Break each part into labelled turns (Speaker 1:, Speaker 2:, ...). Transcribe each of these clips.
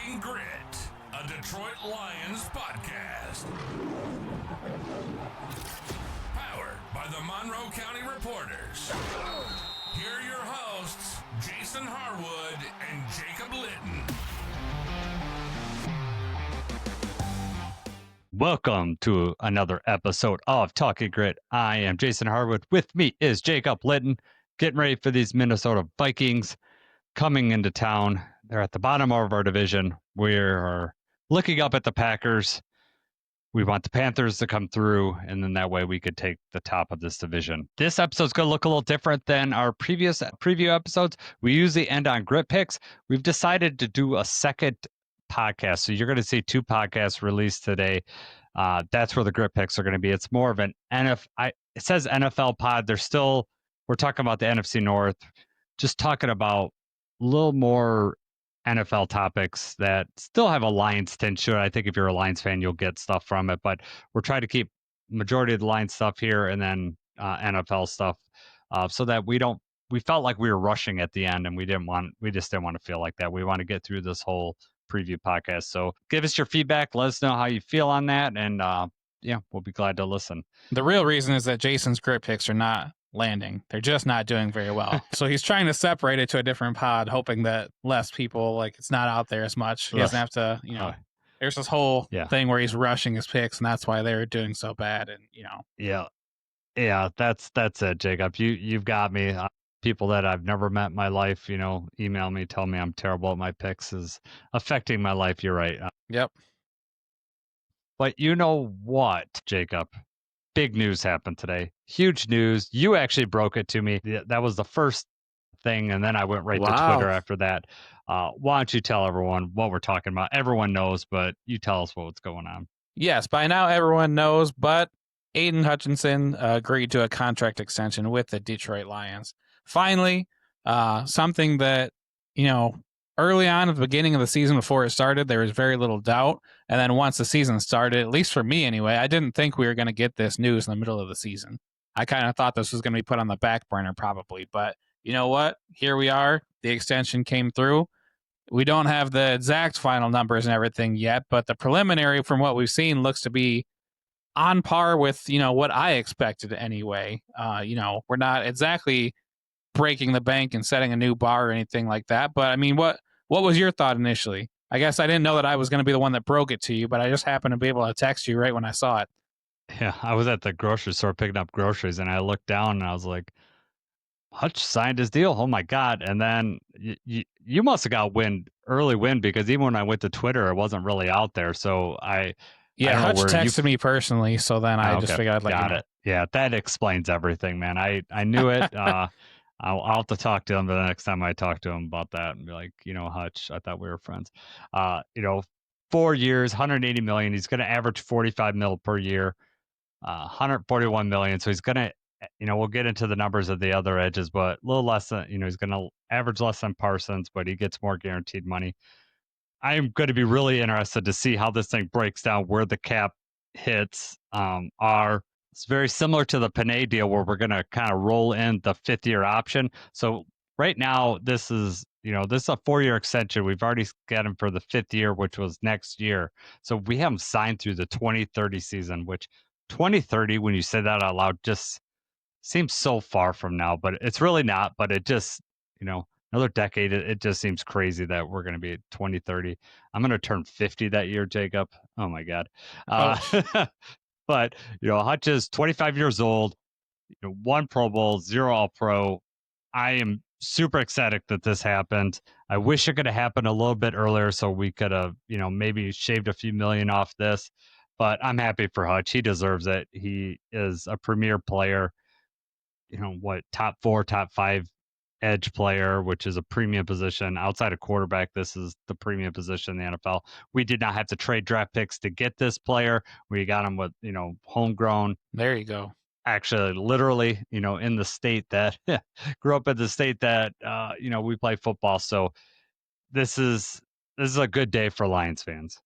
Speaker 1: Talking Grit, a Detroit Lions podcast. Powered by the Monroe County Reporters. Here are your hosts, Jason Harwood and Jacob Litton.
Speaker 2: Welcome to another episode of Talking Grit. I am Jason Harwood. With me is Jacob Litton, getting ready for these Minnesota Vikings coming into town. They're at the bottom of our division. We're looking up at the Packers. We want the Panthers to come through, and then that way we could take the top of this division. This episode's going to look a little different than our previous preview episodes. We usually end on Grit Picks. We've decided to do a second podcast. So you're going to see two podcasts released today. That's where the Grit Picks are going to be. It's more of an it says NFL pod. We're talking about the NFC North, just talking about a little more NFL topics that still have a Lions tinge to it. I think if you're a Lions fan, you'll get stuff from it, but we're trying to keep majority of the Lions stuff here and then NFL stuff so that we felt like we were rushing at the end, and we just didn't want to feel like that. We want to get through this whole preview podcast. So give us your feedback. Let us know how you feel on that. And we'll be glad to listen.
Speaker 3: The real reason is that Jason's Grit Picks are not landing. They're just not doing very well. So he's trying to separate it to a different pod, hoping that less people, it's not out there as much. He doesn't have to, there's this whole thing where he's rushing his picks, and that's why they're doing so bad. And,
Speaker 2: Yeah, that's it, Jacob. You've got me. People that I've never met in my life, email me, tell me I'm terrible at my picks is affecting my life. You're right.
Speaker 3: Yep.
Speaker 2: But you know what, Jacob? Big news happened today. Huge news. You actually broke it to me. That was the first thing, and then I went right to Twitter after that. Why don't you tell everyone what we're talking about? Everyone knows, but you tell us what's going on.
Speaker 3: Yes, by now everyone knows, but Aiden Hutchinson agreed to a contract extension with the Detroit Lions. Finally, something that, early on at the beginning of the season before it started, there was very little doubt. And then once the season started, at least for me anyway, I didn't think we were going to get this news in the middle of the season. I kind of thought this was going to be put on the back burner probably. But you know what? Here we are. The extension came through. We don't have the exact final numbers and everything yet, but the preliminary from what we've seen looks to be on par with, what I expected anyway. We're not exactly breaking the bank and setting a new bar or anything like that. But I mean, what was your thought initially? I guess I didn't know that I was going to be the one that broke it to you, but I just happened to be able to text you right when I saw it.
Speaker 2: Yeah, I was at the grocery store picking up groceries, and I looked down and I was like, Hutch signed his deal. Oh my God. And then you must have got early win, because even when I went to Twitter, it wasn't really out there. So
Speaker 3: Hutch texted me personally. So then I just figured I'd let you know.
Speaker 2: It. Yeah, that explains everything, man. I knew it. I'll have to talk to him the next time I talk to him about that and be like, Hutch, I thought we were friends. 4 years, $180 million. He's going to average $45 million per year, $141 million. So he's going to, we'll get into the numbers of the other edges, but a little less than, he's going to average less than Parsons, but he gets more guaranteed money. I'm going to be really interested to see how this thing breaks down, where the cap hits are. It's very similar to the Panay deal, where we're going to kind of roll in the 5th-year option. So right now, this is a 4-year extension. We've already got him for the 5th year, which was next year. So we have him signed through the 2030 season, which 2030, when you say that out loud, just seems so far from now, but it's really not. But it just, another decade, it just seems crazy that we're going to be at 2030. I'm going to turn 50 that year, Jacob. Oh my God. But, Hutch is 25 years old, 1 Pro Bowl, 0 All-Pro. I am super ecstatic that this happened. I wish it could have happened a little bit earlier so we could have, maybe shaved a few million off this. But I'm happy for Hutch. He deserves it. He is a premier player. Top 4, top 5 edge player, which is a premium position. Outside of quarterback, this is the premium position in the NFL. We did not have to trade draft picks to get this player. We got him with, homegrown.
Speaker 3: There you go.
Speaker 2: Actually, literally, in the state that grew up in the state that, we play football. So this is a good day for Lions fans.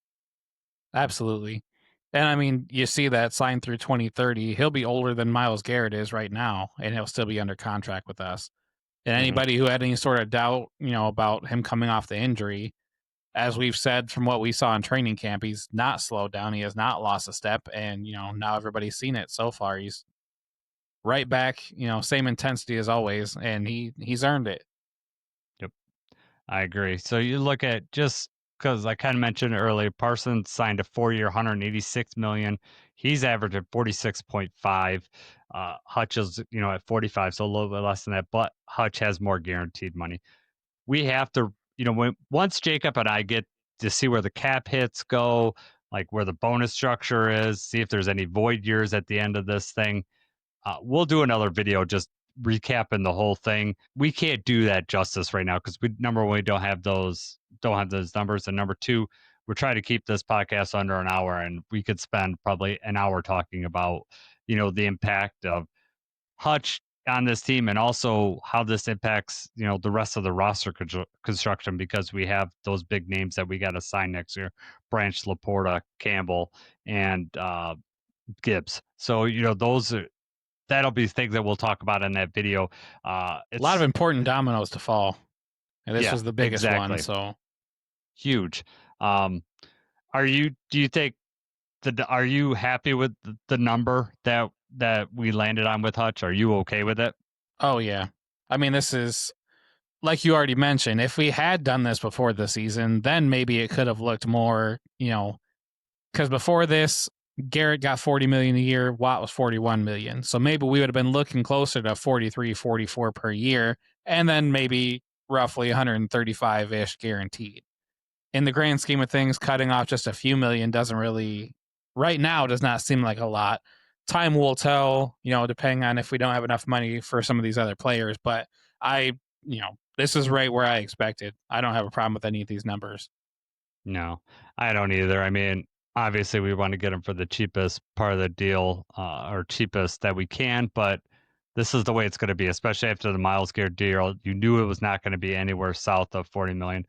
Speaker 3: Absolutely. And I mean, you see that signed through 2030. He'll be older than Myles Garrett is right now, and he'll still be under contract with us. And anybody who had any sort of doubt, about him coming off the injury, as we've said from what we saw in training camp, he's not slowed down. He has not lost a step. And, now everybody's seen it so far. He's right back, same intensity as always. And he's earned it.
Speaker 2: Yep, I agree. So you look at, just because I kind of mentioned earlier, Parsons signed a 4-year, $186 million. He's averaged at 46.5. Hutch is, at 45, so a little bit less than that. But Hutch has more guaranteed money. We have to, once Jacob and I get to see where the cap hits go, like where the bonus structure is, see if there's any void years at the end of this thing. We'll do another video just recapping the whole thing. We can't do that justice right now because number one, we don't have those numbers, and number two, we're trying to keep this podcast under an hour, and we could spend probably an hour talking about the impact of Hutch on this team, and also how this impacts the rest of the roster construction, because we have those big names that we got to sign next year: Branch, Laporta, Campbell, and Gibbs. So that'll be things that we'll talk about in that video.
Speaker 3: It's a lot of important dominoes to fall, and this was the biggest one. So
Speaker 2: huge. Do you think are you happy with the number that we landed on with Hutch? Are you okay with it?
Speaker 3: Oh yeah. I mean, this is, like you already mentioned, if we had done this before the season, then maybe it could have looked more, because before this, Garrett got $40 million a year, Watt was $41 million. So maybe we would have been looking closer to 43, 44 per year, and then maybe roughly 135-ish guaranteed. In the grand scheme of things, cutting off just a few million does not seem like a lot. Time will tell, depending on if we don't have enough money for some of these other players. But this is right where I expected. I don't have a problem with any of these numbers.
Speaker 2: No, I don't either. I mean, obviously we want to get him for the cheapest part of the deal, or cheapest that we can, but this is the way it's going to be, especially after the Myles Garrett deal. You knew it was not going to be anywhere south of $40 million.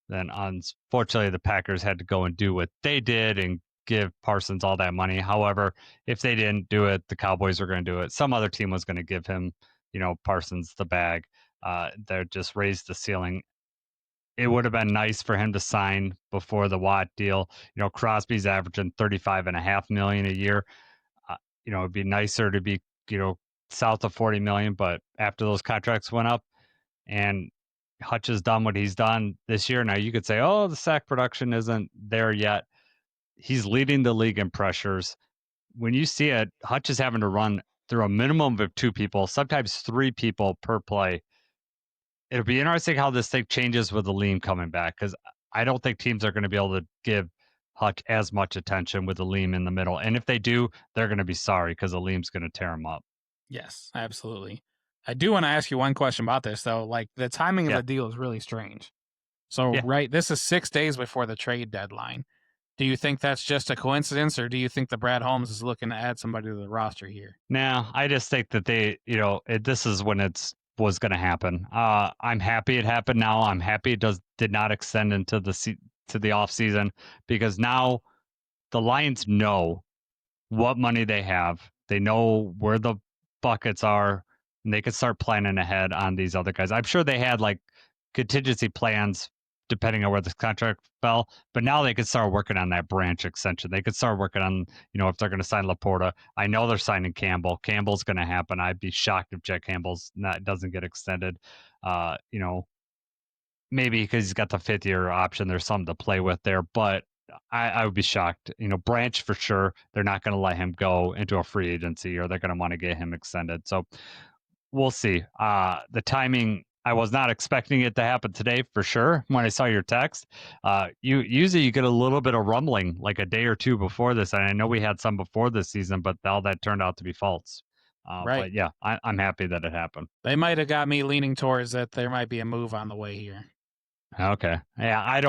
Speaker 2: Then unfortunately the Packers had to go and do what they did and give Parsons all that money. However, if they didn't do it, the Cowboys were going to do it. Some other team was going to give him, Parsons the bag. They just raised the ceiling. It would have been nice for him to sign before the Watt deal. Crosby's averaging $35.5 million a year. It'd be nicer to be, south of $40 million, but after those contracts went up and Hutch has done what he's done this year. Now you could say, oh, the sack production isn't there yet. He's leading the league in pressures. When you see it, Hutch is having to run through a minimum of 2 people, sometimes 3 people per play. It'll be interesting how this thing changes with the Liam coming back, because I don't think teams are going to be able to give Hutch as much attention with the Liam in the middle. And if they do, they're going to be sorry, because the Liam's going to tear him up.
Speaker 3: Yes, absolutely. I do want to ask you one question about this, though. Like, the timing of the deal is really strange. So, right, this is 6 days before the trade deadline. Do you think that's just a coincidence, or do you think that Brad Holmes is looking to add somebody to the roster here?
Speaker 2: No, I just think that they, this is when was going to happen. I'm happy it happened now. I'm happy it did not extend into the off season, because now the Lions know what money they have. They know where the buckets are, and they can start planning ahead on these other guys. I'm sure they had like contingency plans depending on where this contract fell, but now they can start working on that Branch extension. They could start working on, if they're going to sign Laporta. I know they're signing Campbell. Campbell's going to happen. I'd be shocked if Jack Campbell's doesn't get extended. Maybe because he's got the 5th-year option, there's something to play with there, but I would be shocked. Branch for sure, they're not going to let him go into a free agency, or they're going to want to get him extended. So we'll see. The timing, I was not expecting it to happen today for sure. When I saw your text, you get a little bit of rumbling like a day or 2 before this, and I know we had some before this season, but all that turned out to be false.
Speaker 3: Right.
Speaker 2: But yeah, I'm happy that it happened.
Speaker 3: They might have got me leaning towards that there might be a move on the way here.
Speaker 2: Okay. Yeah, I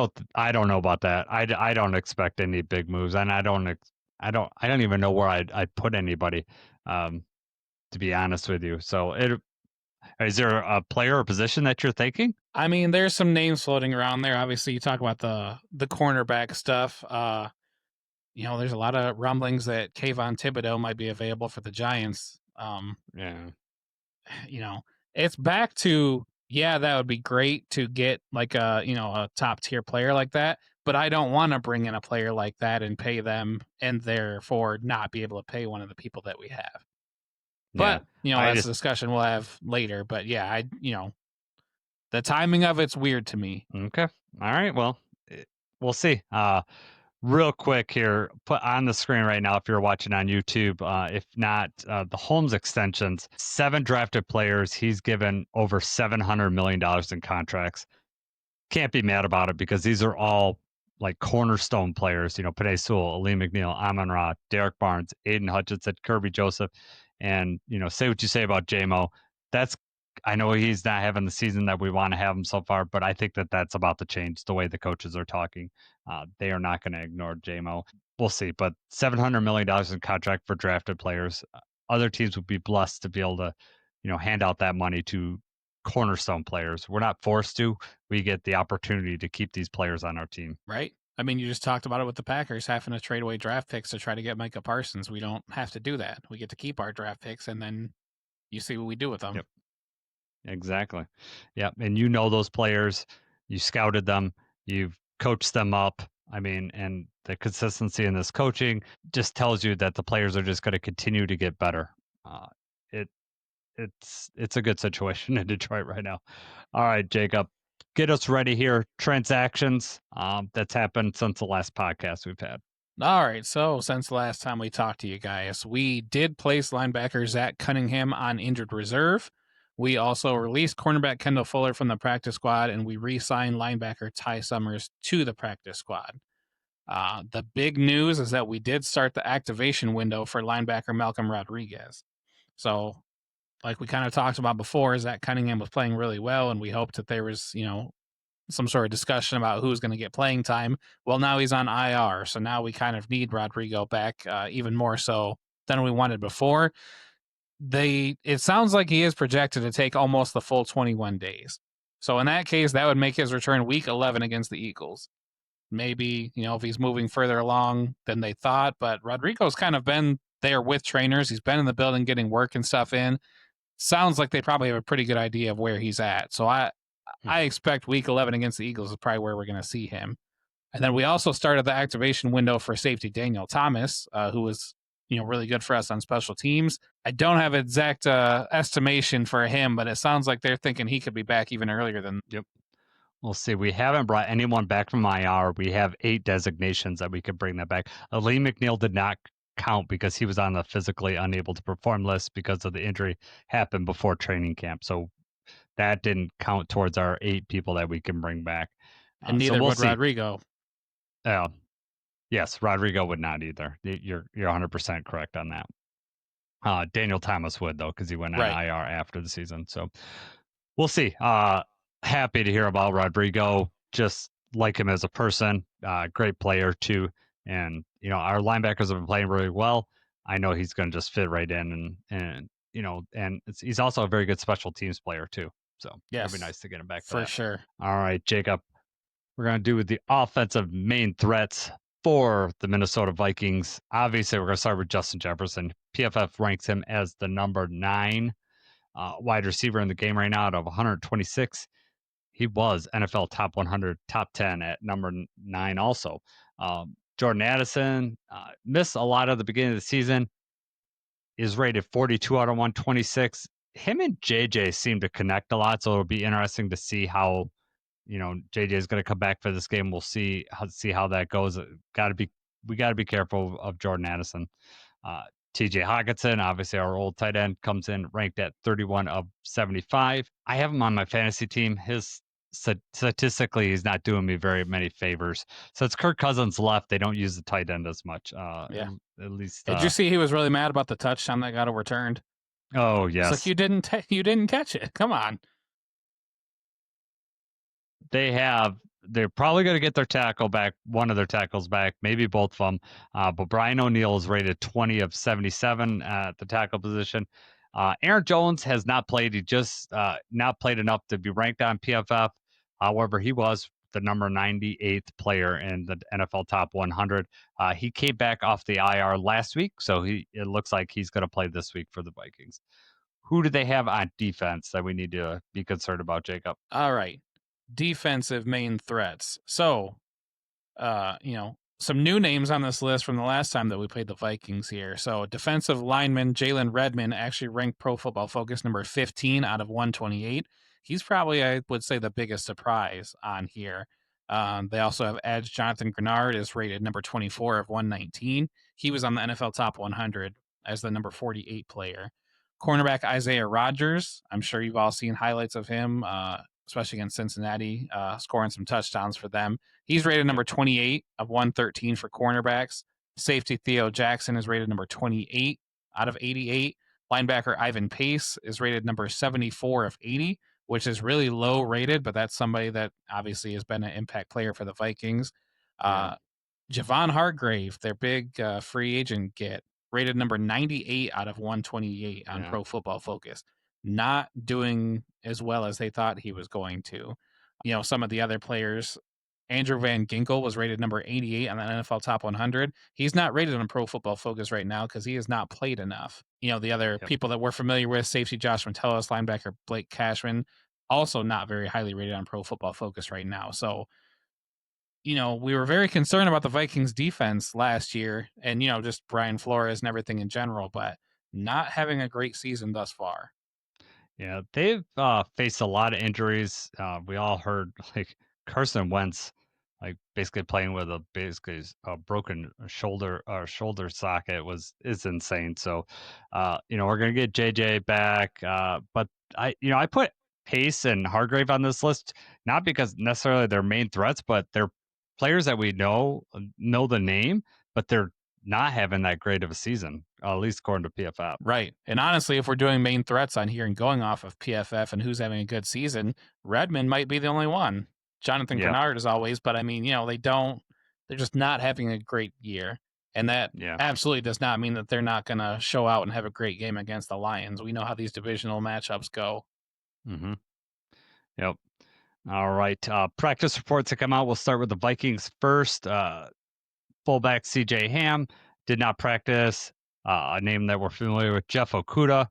Speaker 2: don't know about that. I don't expect any big moves, and I don't even know where I'd put anybody, to be honest with you. So is there a player or position that you're thinking?
Speaker 3: I mean, there's some names floating around there. Obviously, you talk about the cornerback stuff. There's a lot of rumblings that Kayvon Thibodeau might be available for the Giants.
Speaker 2: Yeah.
Speaker 3: It's back to, that would be great to get like a top tier player like that. but I don't want to bring in a player like that and pay them and therefore not be able to pay one of the people that we have.
Speaker 2: Yeah.
Speaker 3: But, that's a discussion we'll have later. But yeah, the timing of it's weird to me.
Speaker 2: Okay. All right. Well, we'll see. Real quick here, put on the screen right now if you're watching on YouTube. If not, the Holmes extensions, 7 drafted players. He's given over $700 million in contracts. Can't be mad about it because these are all like cornerstone players. Panay Sewell, Ali McNeil, Amon Ra, Derek Barnes, Aiden Hutchinson, Kirby Joseph, and say what you say about JMO. I know he's not having the season that we want to have him so far, but I think that that's about to change the way the coaches are talking. They are not going to ignore JMO. We'll see, but $700 million in contract for drafted players. Other teams would be blessed to be able to, hand out that money to cornerstone players. We're not forced to. We get the opportunity to keep these players on our team.
Speaker 3: Right. I mean, you just talked about it with the Packers having to trade away draft picks to try to get Micah Parsons. We don't have to do that. We get to keep our draft picks, and then you see what we do with them.
Speaker 2: Yep. Exactly. Yep. And those players, you scouted them, you've coached them up. I mean, and the consistency in this coaching just tells you that the players are just going to continue to get better. It's a good situation in Detroit right now. All right, Jacob, get us ready here. Transactions that's happened since the last podcast we've had.
Speaker 3: All right, so since the last time we talked to you guys, we did place linebacker Zach Cunningham on injured reserve. We also released cornerback Kendall Fuller from the practice squad, and we re-signed linebacker Ty Summers to the practice squad. The big news is that we did start the activation window for linebacker Malcolm Rodriguez. So, like we kind of talked about before, Zach Cunningham was playing really well, and we hoped that there was, some sort of discussion about who's going to get playing time. Well, now he's on IR, so now we kind of need Rodrigo back even more so than we wanted before. It sounds like he is projected to take almost the full 21 days. So in that case, that would make his return week 11 against the Eagles. Maybe, if he's moving further along than they thought, but Rodrigo's kind of been there with trainers. He's been in the building getting work and stuff in. Sounds like they probably have a pretty good idea of where he's at. So I expect week 11 against the Eagles is probably where we're going to see him. And then we also started the activation window for safety Daniel Thomas, who was, really good for us on special teams. I don't have exact estimation for him, but it sounds like they're thinking he could be back even earlier than.
Speaker 2: Yep. We'll see. We haven't brought anyone back from IR. We have 8 designations that we could bring that back. Ali McNeil did not count because he was on the physically unable to perform list because of the injury happened before training camp. So that didn't count towards our 8 people that we can bring back.
Speaker 3: And neither would Rodrigo.
Speaker 2: Yes, Rodrigo would not either. You're 100% correct on that. Daniel Thomas would, though, because he went on IR after the season. So we'll see. Happy to hear about Rodrigo. Just like him as a person. Great player, too. And, our linebackers have been playing really well. I know he's going to just fit right in. And he's also a very good special teams player, too. So it'd be nice to get him back.
Speaker 3: For sure.
Speaker 2: All right, Jacob. We're going to do with the offensive main threats for the Minnesota Vikings. Obviously, we're going to start with Justin Jefferson. PFF ranks him as the number 9 wide receiver in the game right now out of 126. He was NFL top 100, top 10 at number 9 also. Jordan Addison missed a lot of the beginning of the season. Is rated 42 out of 126. Him and JJ seem to connect a lot, so it'll be interesting to see how JJ is going to come back for this game. We'll see how that goes. We got to be careful of Jordan Addison. TJ Hawkinson, obviously our old tight end, comes in ranked at 31 of 75. I have him on my fantasy team. Statistically, he's not doing me very many favors. Since Kirk Cousins left, they don't use the tight end as much. At least.
Speaker 3: Did you see he was really mad about the touchdown that got overturned?
Speaker 2: Oh yes.
Speaker 3: It's like you didn't catch it. Come on.
Speaker 2: They're probably going to get their tackle back, one of their tackles back, maybe both of them. But Brian O'Neill is rated 20 of 77 at the tackle position. Aaron Jones has not played. He just not played enough to be ranked on PFF. However, he was the number 98th player in the NFL top 100. He came back off the IR last week, so it looks like he's going to play this week for the Vikings. Who do they have on defense that we need to be concerned about, Jacob?
Speaker 3: All right. Defensive main threats. So some new names on this list from the last time that we played the Vikings here. So defensive lineman Jalen Redmond actually ranked Pro Football Focus number 15 out of 128. He's probably, I would say, the biggest surprise on here. They also have edge Jonathan Grenard is rated number 24 of 119. He was on the NFL Top 100 as the number 48 player. Cornerback Isaiah Rodgers, I'm sure you've all seen highlights of him, especially against Cincinnati, scoring some touchdowns for them. He's rated number 28 of 113 for cornerbacks. Safety Theo Jackson is rated number 28 out of 88. Linebacker Ivan Pace is rated number 74 of 80, which is really low rated, but that's somebody that obviously has been an impact player for the Vikings. Javon Hargrave, their big free agent get, rated number 98 out of 128 on Pro Football Focus. Not doing as well as they thought he was going to. Some of the other players, Andrew Van Ginkel was rated number 88 on the NFL Top 100. He's not rated on Pro Football Focus right now because he has not played enough. The other people that we're familiar with, safety Josh Metellus, linebacker Blake Cashman, also not very highly rated on Pro Football Focus right now. So, we were very concerned about the Vikings defense last year and, just Brian Flores and everything in general, but not having a great season thus far.
Speaker 2: Yeah, they've faced a lot of injuries. We all heard like Carson Wentz, like basically playing with a broken shoulder socket is insane. So, we're gonna get JJ back, but I put Pace and Hargrave on this list not because necessarily they're main threats, but they're players that we know the name, but they're not having that great of a season, at least according to PFF.
Speaker 3: Right. And honestly, if we're doing main threats on here and going off of PFF and who's having a good season, Redmond might be the only one. Jonathan Grenard is always, but I mean, they're just not having a great year. And that absolutely does not mean that they're not going to show out and have a great game against the Lions. We know how these divisional matchups go.
Speaker 2: Mm-hmm. Yep. All right. Practice reports that come out. We'll start with the Vikings first. Fullback CJ Ham did not practice. A name that we're familiar with, Jeff Okudah,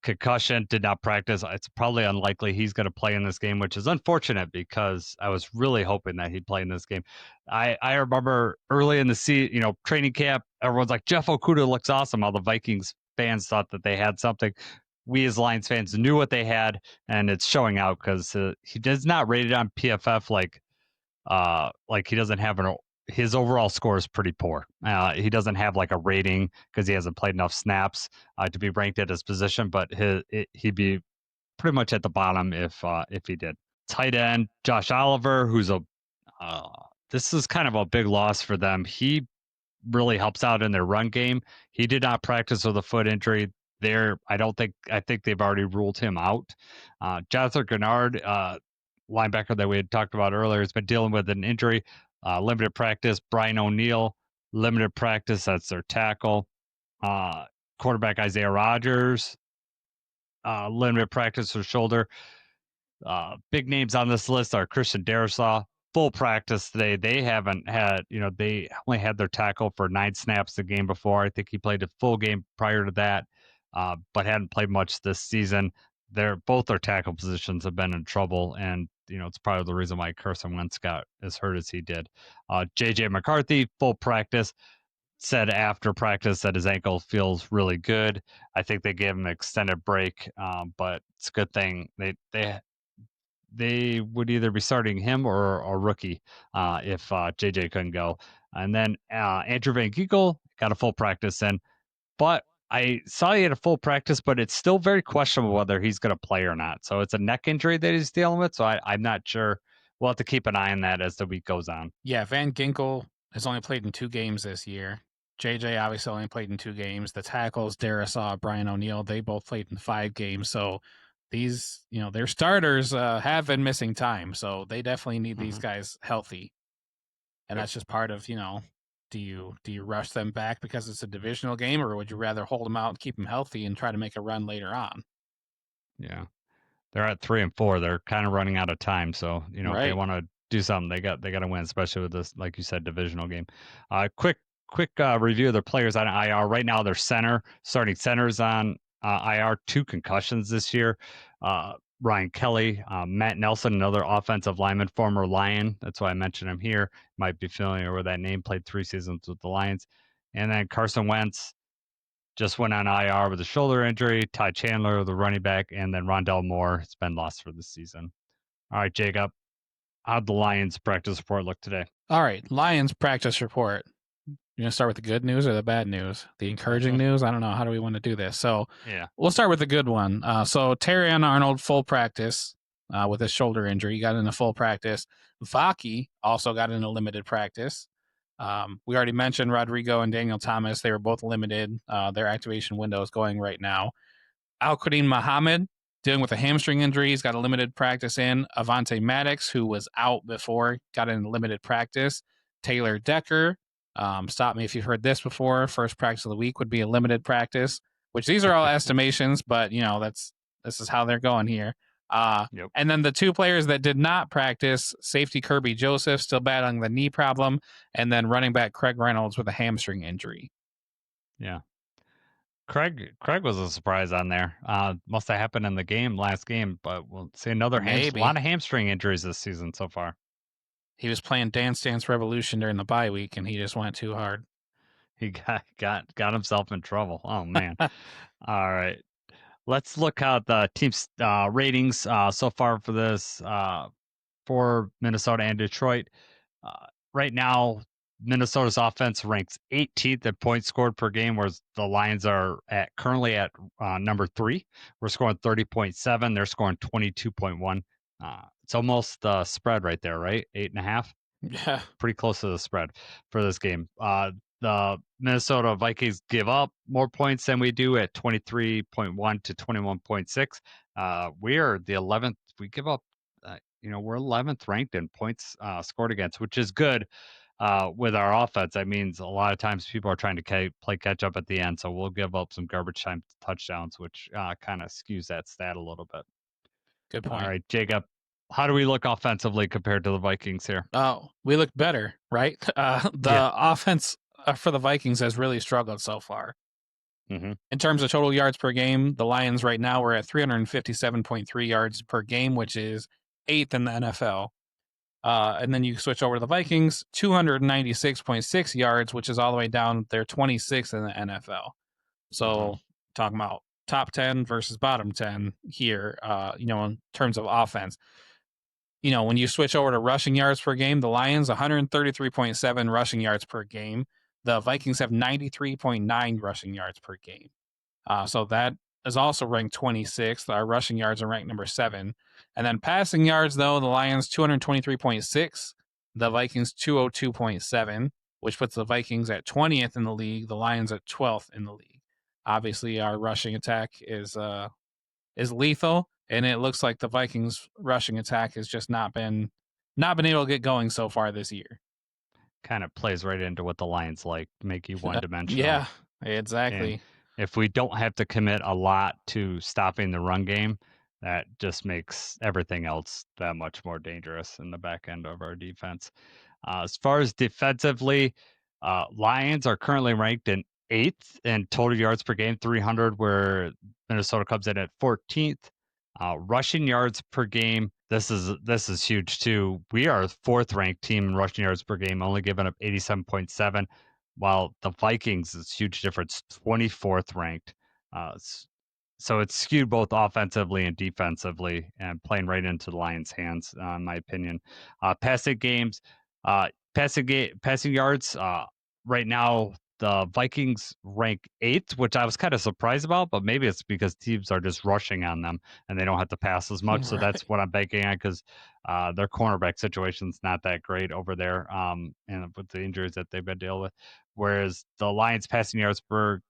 Speaker 2: concussion, did not practice. It's probably unlikely he's going to play in this game, which is unfortunate because I was really hoping that he'd play in this game. I remember early in the training camp, everyone's like, Jeff Okudah looks awesome. All the Vikings fans thought that they had something. We as Lions fans knew what they had, and it's showing out because he does not rated on PFF like he doesn't have his overall score is pretty poor. He doesn't have like a rating because he hasn't played enough snaps to be ranked at his position, but he'd be pretty much at the bottom if he did. Tight end Josh Oliver, who's this is kind of a big loss for them. He really helps out in their run game. He did not practice with a foot injury. I think they've already ruled him out. Jonathan Grenard, linebacker that we had talked about earlier, has been dealing with an injury. Limited practice. Brian O'Neill, limited practice. That's their tackle. Quarterback Isaiah Rodgers, limited practice with shoulder. Big names on this list are Christian Darrisaw, full practice today. They haven't had, they only had their tackle for 9 snaps the game before. I think he played a full game prior to that, but hadn't played much this season. Both their tackle positions have been in trouble, and it's part of the reason why Carson Wentz got as hurt as he did. JJ McCarthy, full practice, said after practice that his ankle feels really good. I think they gave him an extended break, but it's a good thing they would either be starting him or a rookie if JJ couldn't go. And then Andrew Van Ginkel got a full practice in, but I saw he had a full practice, but it's still very questionable whether he's going to play or not. So it's a neck injury that he's dealing with. So I'm not sure. We'll have to keep an eye on that as the week goes on.
Speaker 3: Yeah, Van Ginkel has only played in 2 games this year. JJ obviously only played in 2 games. The tackles, Darrisaw, Brian O'Neill, they both played in 5 games. So these, their starters have been missing time. So they definitely need these guys healthy. And that's just part of, do you rush them back because it's a divisional game, or would you rather hold them out and keep them healthy and try to make a run later on?
Speaker 2: Yeah, they're at 3 and 4. They're kind of running out of time. So if they want to do something, they got to win, especially with this, like you said, divisional game. Quick review of their players on IR right now. Their starting centers on IR, 2 concussions this year. Ryan Kelly, Matt Nelson, another offensive lineman, former Lion. That's why I mentioned him here. Might be familiar with that name. Played 3 seasons with the Lions. And then Carson Wentz just went on IR with a shoulder injury. Ty Chandler, the running back, and then Rondell Moore has been lost for the season. All right, Jacob, how'd the Lions practice report look today?
Speaker 3: All right, Lions practice report. You're going to start with the good news or the bad news? The encouraging news? I don't know. How do we want to do this? So
Speaker 2: Yeah.
Speaker 3: we'll start with the good one. So Terrion Arnold, full practice with his shoulder injury. He got into full practice. Vaki also got into limited practice. We already mentioned Rodrigo and Daniel Thomas. They were both limited. Their activation window is going right now. Al-Qadim Muhammad, dealing with a hamstring injury. He's got a limited practice in. Avante Maddox, who was out before, got in limited practice. Taylor Decker, stop me if you've heard this before. First practice of the week would be a limited practice, which these are all estimations, but this is how they're going here.
Speaker 2: Yep.
Speaker 3: And then the 2 players that did not practice, safety Kirby Joseph, still battling the knee problem, and then running back Craig Reynolds with a hamstring injury.
Speaker 2: Yeah. Craig was a surprise on there. Must have happened in the last game, but we'll see a lot of hamstring injuries this season so far.
Speaker 3: He was playing Dance Dance Revolution during the bye week, and he just went too hard.
Speaker 2: He got himself in trouble. Oh man. All right. Let's look at the team's ratings so far for this for Minnesota and Detroit. Right now, Minnesota's offense ranks 18th in points scored per game, whereas the Lions are currently at number 3. We're scoring 30.7. They're scoring 22.1. It's almost the spread right there, right? 8.5.
Speaker 3: Yeah.
Speaker 2: Pretty close to the spread for this game. The Minnesota Vikings give up more points than we do at 23.1 to 21.6. We are the 11th. We give up, we're 11th ranked in points scored against, which is good with our offense. That means a lot of times people are trying to play catch up at the end. So we'll give up some garbage time touchdowns, which kind of skews that stat a little bit.
Speaker 3: Good point.
Speaker 2: All right, Jacob, how do we look offensively compared to the Vikings here?
Speaker 3: Oh, we look better, right? Offense for the Vikings has really struggled so far.
Speaker 2: Mm-hmm.
Speaker 3: In terms of total yards per game, the Lions right now are at 357.3 yards per game, which is 8th in the NFL. And then you switch over to the Vikings, 296.6 yards, which is all the way down. They're 26th in the NFL. So talking about top 10 versus bottom 10 here, in terms of offense. When you switch over to rushing yards per game, the Lions 133.7 rushing yards per game. The Vikings have 93.9 rushing yards per game. So that is also ranked 26th. Our rushing yards are ranked number 7. And then passing yards, though, the Lions 223.6, the Vikings 202.7, which puts the Vikings at 20th in the league, the Lions at 12th in the league. Obviously, our rushing attack is lethal, and it looks like the Vikings' rushing attack has just not been able to get going so far this year.
Speaker 2: Kind of plays right into what the Lions like, make you one-dimensional.
Speaker 3: Yeah, exactly.
Speaker 2: And if we don't have to commit a lot to stopping the run game, that just makes everything else that much more dangerous in the back end of our defense. As far as defensively, Lions are currently ranked in 8th in total yards per game, 300, where Minnesota comes in at 14th. Rushing yards per game, this is huge too. We are 4th ranked team in rushing yards per game, only giving up 87.7, while the Vikings is huge difference, 24th ranked. So it's skewed both offensively and defensively, and playing right into the Lions' hands, in my opinion. Passing yards. Right now, the Vikings rank 8th, which I was kind of surprised about, but maybe it's because teams are just rushing on them and they don't have to pass as much. So that's what I'm banking on, because their cornerback situation's not that great over there, and with the injuries that they've been dealing with. Whereas the Lions passing yards per,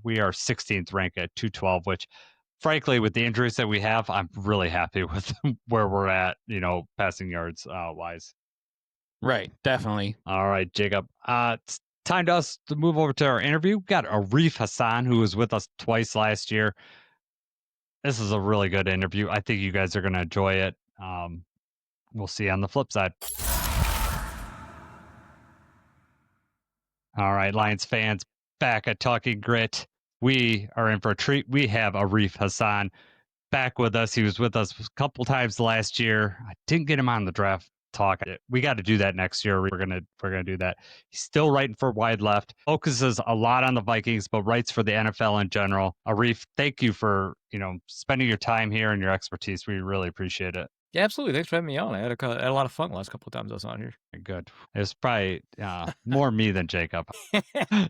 Speaker 2: we are 16th ranked at 212, which frankly, with the injuries that we have, I'm really happy with where we're at, passing yards wise.
Speaker 3: Right, definitely.
Speaker 2: All right, Jacob. It's time to us to move over to our interview. We've got Arif Hasan, who was with us twice last year. This is a really good interview. I think you guys are going to enjoy it. We'll see you on the flip side. All right, Lions fans, back at Talking Grit. We are in for a treat. We have Arif Hasan back with us. He was with us a couple times last year. I didn't get him on the draft talk. We got to do that next year. We're gonna do that. He's still writing for Wide Left. Focuses a lot on the Vikings, but writes for the NFL in general. Arif, thank you for spending your time here and your expertise. We really appreciate it.
Speaker 4: Yeah, absolutely. Thanks for having me on. I had a lot of fun the last couple of times I was on here.
Speaker 2: Good. It was probably more me than Jacob.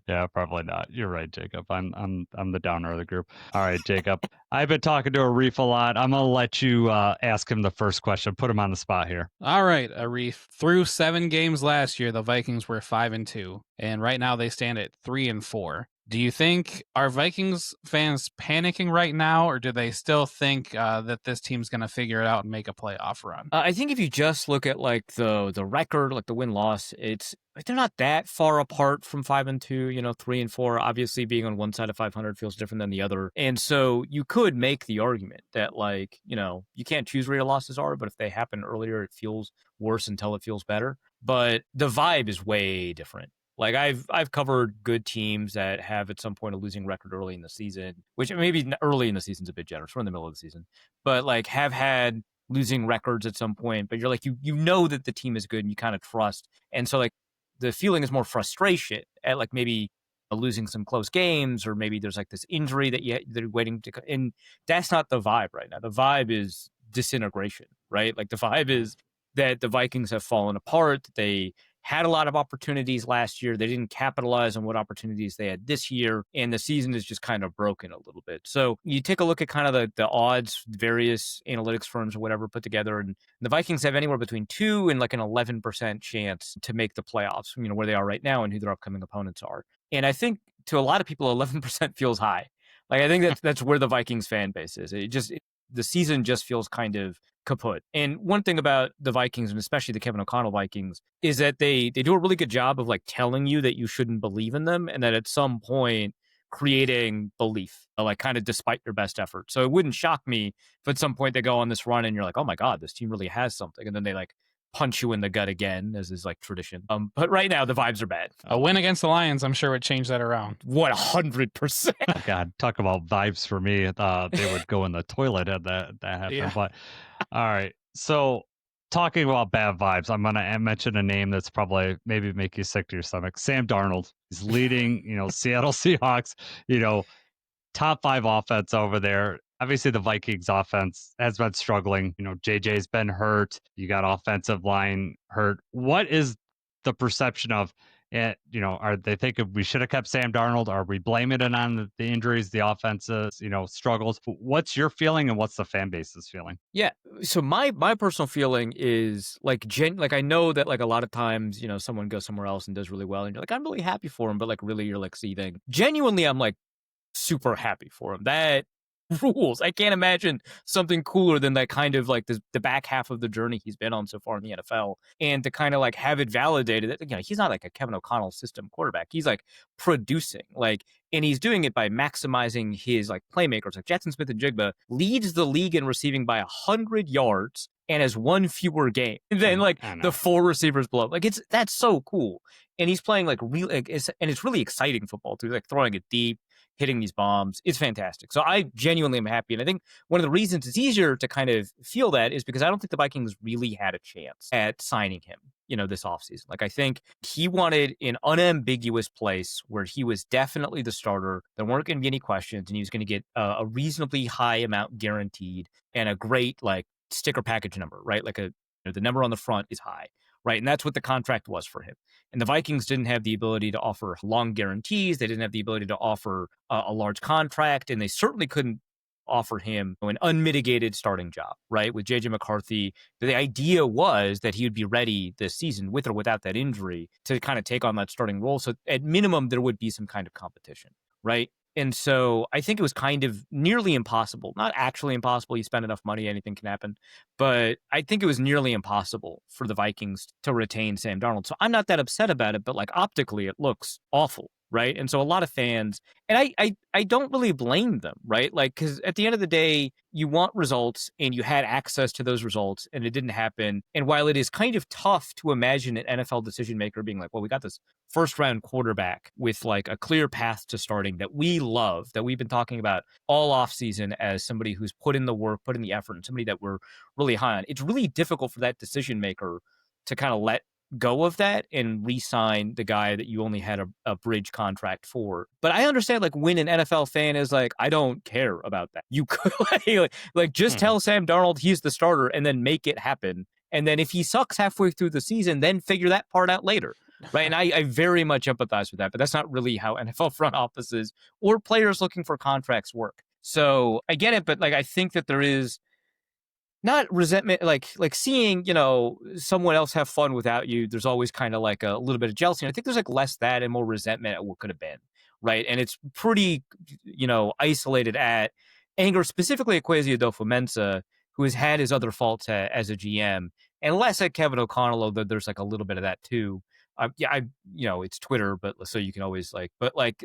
Speaker 2: Yeah, probably not. You're right, Jacob. I'm the downer of the group. All right, Jacob. I've been talking to Arif a lot. I'm gonna let you ask him the first question. Put him on the spot here.
Speaker 3: All right, Arif. Through 7 games last year, the Vikings were 5-2, and right now they stand at 3-4. Do you think are Vikings fans panicking right now, or do they still think that this team's going to figure it out and make a playoff run?
Speaker 4: I think if you just look at like the record, like the win-loss, they're not that far apart from 5-2. 3-4. Obviously, being on one side of 500 feels different than the other, and so you could make the argument that you can't choose where your losses are, but if they happen earlier, it feels worse until it feels better. But the vibe is way different. Like I've covered good teams that have at some point a losing record early in the season, which maybe early in the season's a bit generous. We're in the middle of the season, but like have had losing records at some point. But you're like you know that the team is good and you kind of trust, and so like the feeling is more frustration at like maybe losing some close games, or maybe there's like this injury that they're waiting to, and that's not the vibe right now. The vibe is disintegration, right? Like the vibe is that the Vikings have fallen apart. That they had a lot of opportunities last year. They didn't capitalize on what opportunities they had this year, and the season is just kind of broken a little bit. So you take a look at kind of the odds various analytics firms or whatever put together, and the Vikings have anywhere between 2 and like an 11% chance to make the playoffs, where they are right now and who their upcoming opponents are. And I think to a lot of people, 11% feels high. Like I think that's where the Vikings fan base is. The season just feels kind of kaput. And one thing about the Vikings, and especially the Kevin O'Connell Vikings, is that they do a really good job of like telling you that you shouldn't believe in them, and that at some point creating belief, like kind of despite your best effort. So it wouldn't shock me if at some point they go on this run and you're like, oh my God, this team really has something. And then they like punch you in the gut again, as is like tradition. But right now the vibes are bad.
Speaker 3: A win against the Lions, I'm sure, would change that around.
Speaker 4: 100%.
Speaker 2: God, talk about vibes for me. They would go in the toilet had that happen. Yeah. But all right, so talking about bad vibes, I'm gonna mention a name that's probably maybe make you sick to your stomach. Sam Darnold is leading, Seattle Seahawks, top 5 offense over there. Obviously, the Vikings offense has been struggling. JJ's been hurt. You got offensive line hurt. What is the perception of it? Are they thinking we should have kept Sam Darnold? Are we blaming it on the injuries, the offenses, struggles? What's your feeling and what's the fan base's feeling?
Speaker 4: Yeah. So my personal feeling is like I know that like a lot of times, someone goes somewhere else and does really well and you're like, I'm really happy for him, but like really you're like seething. Genuinely, I'm like super happy for him. That rules. I can't imagine something cooler than that kind of like the back half of the journey he's been on so far in the NFL, and to kind of like have it validated that he's not like a Kevin O'Connell system quarterback. He's like producing, and he's doing it by maximizing his like playmakers. Like Jackson Smith-Njigba leads the league in receiving by 100 yards and has 1 fewer game than like the 4 receivers below. Like that's so cool, and he's playing like real, and it's really exciting football too. Like throwing it deep, hitting these bombs. It's fantastic. So I genuinely am happy. And I think one of the reasons it's easier to kind of feel that is because I don't think the Vikings really had a chance at signing him, this offseason. Like I think he wanted an unambiguous place where he was definitely the starter. There weren't going to be any questions, and he was going to get a reasonably high amount guaranteed and a great like sticker package number, right? Like the number on the front is high. Right. And that's what the contract was for him. And the Vikings didn't have the ability to offer long guarantees. They didn't have the ability to offer a large contract. And they certainly couldn't offer him an unmitigated starting job. Right. With JJ McCarthy, the idea was that he would be ready this season with or without that injury to kind of take on that starting role. So at minimum, there would be some kind of competition. Right. And so I think it was kind of nearly impossible, not actually impossible. You spend enough money, anything can happen. But I think it was nearly impossible for the Vikings to retain Sam Darnold. So I'm not that upset about it, but like optically, it looks awful, right? And so a lot of fans, and I don't really blame them, right? Like, because at the end of the day, you want results and you had access to those results and it didn't happen. And while it is kind of tough to imagine an NFL decision maker being like, well, we got this first round quarterback with like a clear path to starting that we love, that we've been talking about all offseason as somebody who's put in the work, put in the effort, and somebody that we're really high on. It's really difficult for that decision maker to kind of let go of that and re-sign the guy that you only had a bridge contract for. But I understand like when an NFL fan is like, I don't care about that. You could like just tell Sam Darnold he's the starter and then make it happen. And then if he sucks halfway through the season, then figure that part out later. Right. And I very much empathize with that, but that's not really how NFL front offices or players looking for contracts work. So I get it, but like I think that there is not resentment, like seeing, someone else have fun without you. There's always kind of like a little bit of jealousy. And I think there's like less that and more resentment at what could have been. Right. And it's pretty, isolated at anger, specifically at Kwesi Adolfo-Mensah, who has had his other faults as a GM, and less at Kevin O'Connell, although there's like a little bit of that too. It's Twitter, but so you can always I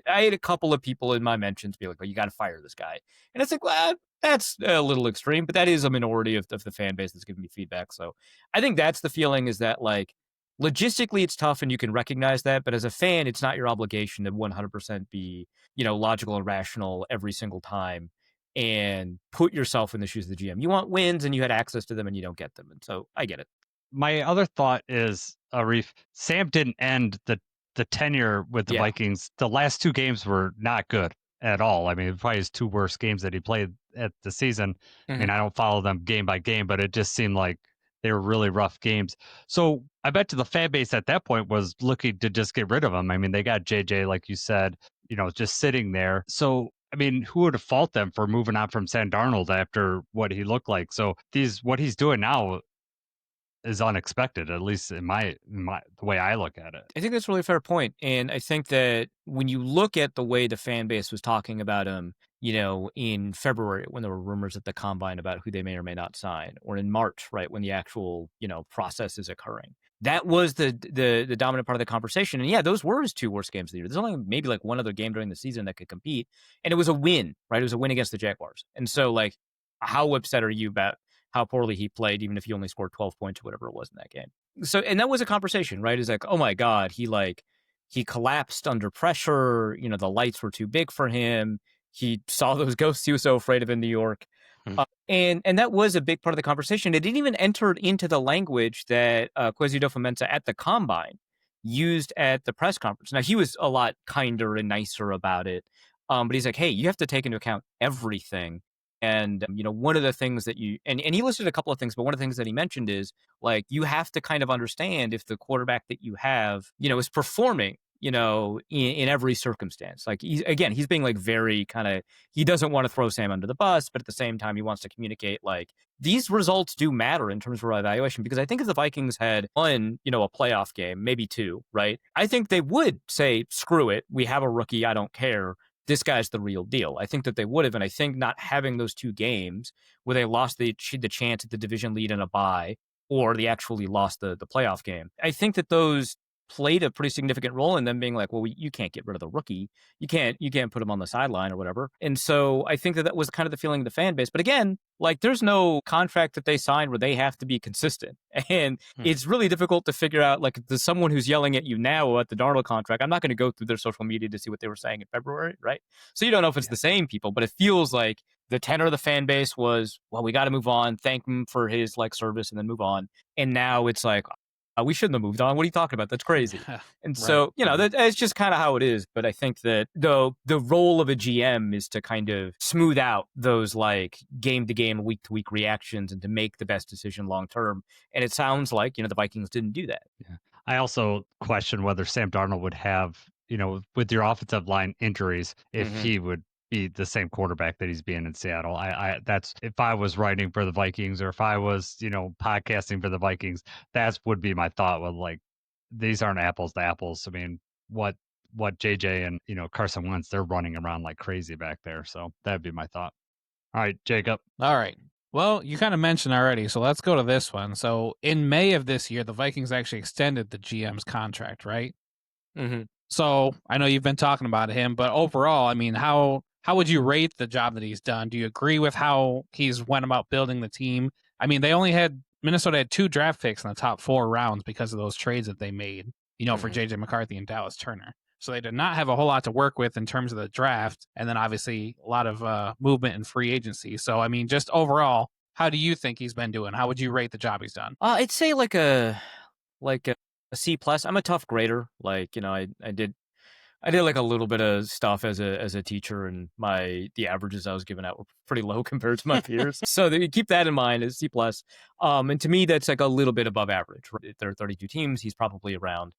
Speaker 4: had a couple of people in my mentions be like, well, you got to fire this guy. And it's like, well, that's a little extreme, but that is a minority of the fan base that's giving me feedback. So I think that's the feeling, is that like logistically it's tough and you can recognize that, but as a fan, it's not your obligation to 100% be, logical and rational every single time and put yourself in the shoes of the GM. You want wins and you had access to them and you don't get them. And so I get it.
Speaker 2: My other thought is, Arif, Sam didn't end the tenure with the Vikings. The last two games were not good at all. I mean, probably his two worst games that he played at the season. I mean, I don't follow them game by game, but it just seemed like they were really rough games. So I bet the fan base at that point was looking to just get rid of him. I mean, they got JJ, like you said, just sitting there. So I mean, who would have fault them for moving on from Sam Darnold after what he looked like? So what he's doing now is unexpected, at least in my the way I look at it.
Speaker 4: I think that's a really fair point. And I think that when you look at the way the fan base was talking about him, in February when there were rumors at the combine about who they may or may not sign, or in March, right, when the actual, process is occurring. That was the dominant part of the conversation. And yeah, those were his two worst games of the year. There's only maybe like one other game during the season that could compete. And it was a win, right? It was a win against the Jaguars. And so like, how upset are you about how poorly he played, even if he only scored 12 points or whatever it was in that game? So, and that was a conversation, right? It's like, oh my God, he collapsed under pressure. The lights were too big for him. He saw those ghosts he was so afraid of in New York. And that was a big part of the conversation. It didn't even enter into the language that Kwesi Adolfo-Mensah at the combine used at the press conference. Now, he was a lot kinder and nicer about it. But he's like, hey, you have to take into account everything. And, one of the things that and he listed a couple of things, but one of the things that he mentioned is like, you have to kind of understand if the quarterback that you have, is performing, in every circumstance. Like he's being like very kind of, he doesn't want to throw Sam under the bus, but at the same time, he wants to communicate like these results do matter in terms of our evaluation. Because I think if the Vikings had won, a playoff game, maybe two, right? I think they would say, screw it. We have a rookie. I don't care. This guy's the real deal. I think that they would have. And I think not having those two games where they lost the chance at the division lead in a bye, or they actually lost the playoff game, I think that those played a pretty significant role in them being like, well, you can't get rid of the rookie. You can't put him on the sideline or whatever. And so I think that was kind of the feeling of the fan base. But again, like there's no contract that they signed where they have to be consistent. And it's really difficult to figure out, like, there's someone who's yelling at you now about the Darnold contract. I'm not going to go through their social media to see what they were saying in February, right? So you don't know if it's the same people, but it feels like the tenor of the fan base was, well, we got to move on, thank him for his service, and then move on. And now it's like, we shouldn't have moved on. What are you talking about? That's crazy. And so, that's just kind of how it is. But I think that the role of a GM is to kind of smooth out those game to game, week to week reactions and to make the best decision long term. And it sounds like, the Vikings didn't do that.
Speaker 2: Yeah. I also question whether Sam Darnold would have, with your offensive line injuries, if he would be the same quarterback that he's being in Seattle. That's, if I was writing for the Vikings or if I was, podcasting for the Vikings, that would be my thought. With these aren't apples to apples. I mean, what JJ and, Carson Wentz, they're running around like crazy back there. So that'd be my thought. All right, Jacob.
Speaker 3: All right. Well, you kind of mentioned already, so let's go to this one. So in May of this year, the Vikings actually extended the GM's contract, right? So I know you've been talking about him, but overall, I mean, how would you rate the job that he's done? Do you agree with how he's went about building the team? I mean, Minnesota had 2 draft picks in the top 4 rounds because of those trades that they made, for JJ McCarthy and Dallas Turner. So they did not have a whole lot to work with in terms of the draft, and then obviously a lot of movement in free agency. So I mean, just overall, how do you think he's been doing? How would you rate the job he's done?
Speaker 4: I'd say like a C plus. I'm a tough grader. Like, I did like a little bit of stuff as a teacher, and the averages I was giving out were pretty low compared to my peers. So keep that in mind as C plus. And to me, that's like a little bit above average. Right? There are 32 teams. He's probably around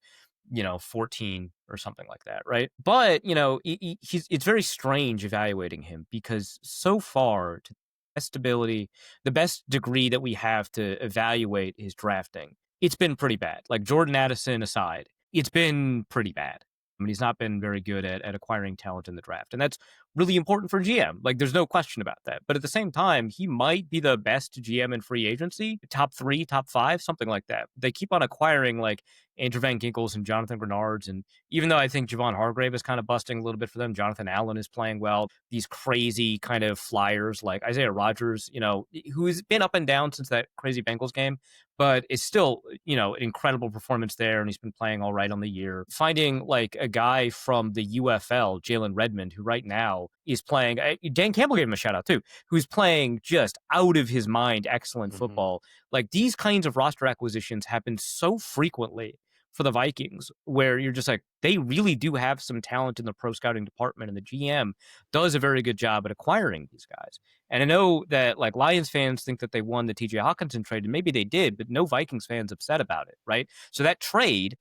Speaker 4: 14 or something like that, right? But it's very strange evaluating him, because so far, to the best ability, the best degree that we have to evaluate his drafting, it's been pretty bad. Like, Jordan Addison aside, it's been pretty bad. I mean, he's not been very good at acquiring talent in the draft. And that's really important for GM. Like, there's no question about that. But at the same time, he might be the best GM in free agency, top 3, top 5, something like that. They keep on acquiring like Andrew Van Ginkels and Jonathan Bernards. And even though I think Javon Hargrave is kind of busting a little bit for them, Jonathan Allen is playing well. These crazy kind of flyers like Isaiah Rodgers, who's been up and down since that crazy Bengals game, but it's still, an incredible performance there, and he's been playing all right on the year. Finding like a guy from the UFL, Jalen Redmond, who right now is playing, Dan Campbell gave him a shout out too, who's playing just out of his mind, excellent football. Like, these kinds of roster acquisitions happen so frequently for the Vikings, where you're just like, they really do have some talent in the pro scouting department, and the GM does a very good job at acquiring these guys. And I know that like Lions fans think that they won the TJ Hawkinson trade, and maybe they did, but no Vikings fans upset about it, right? So that trade,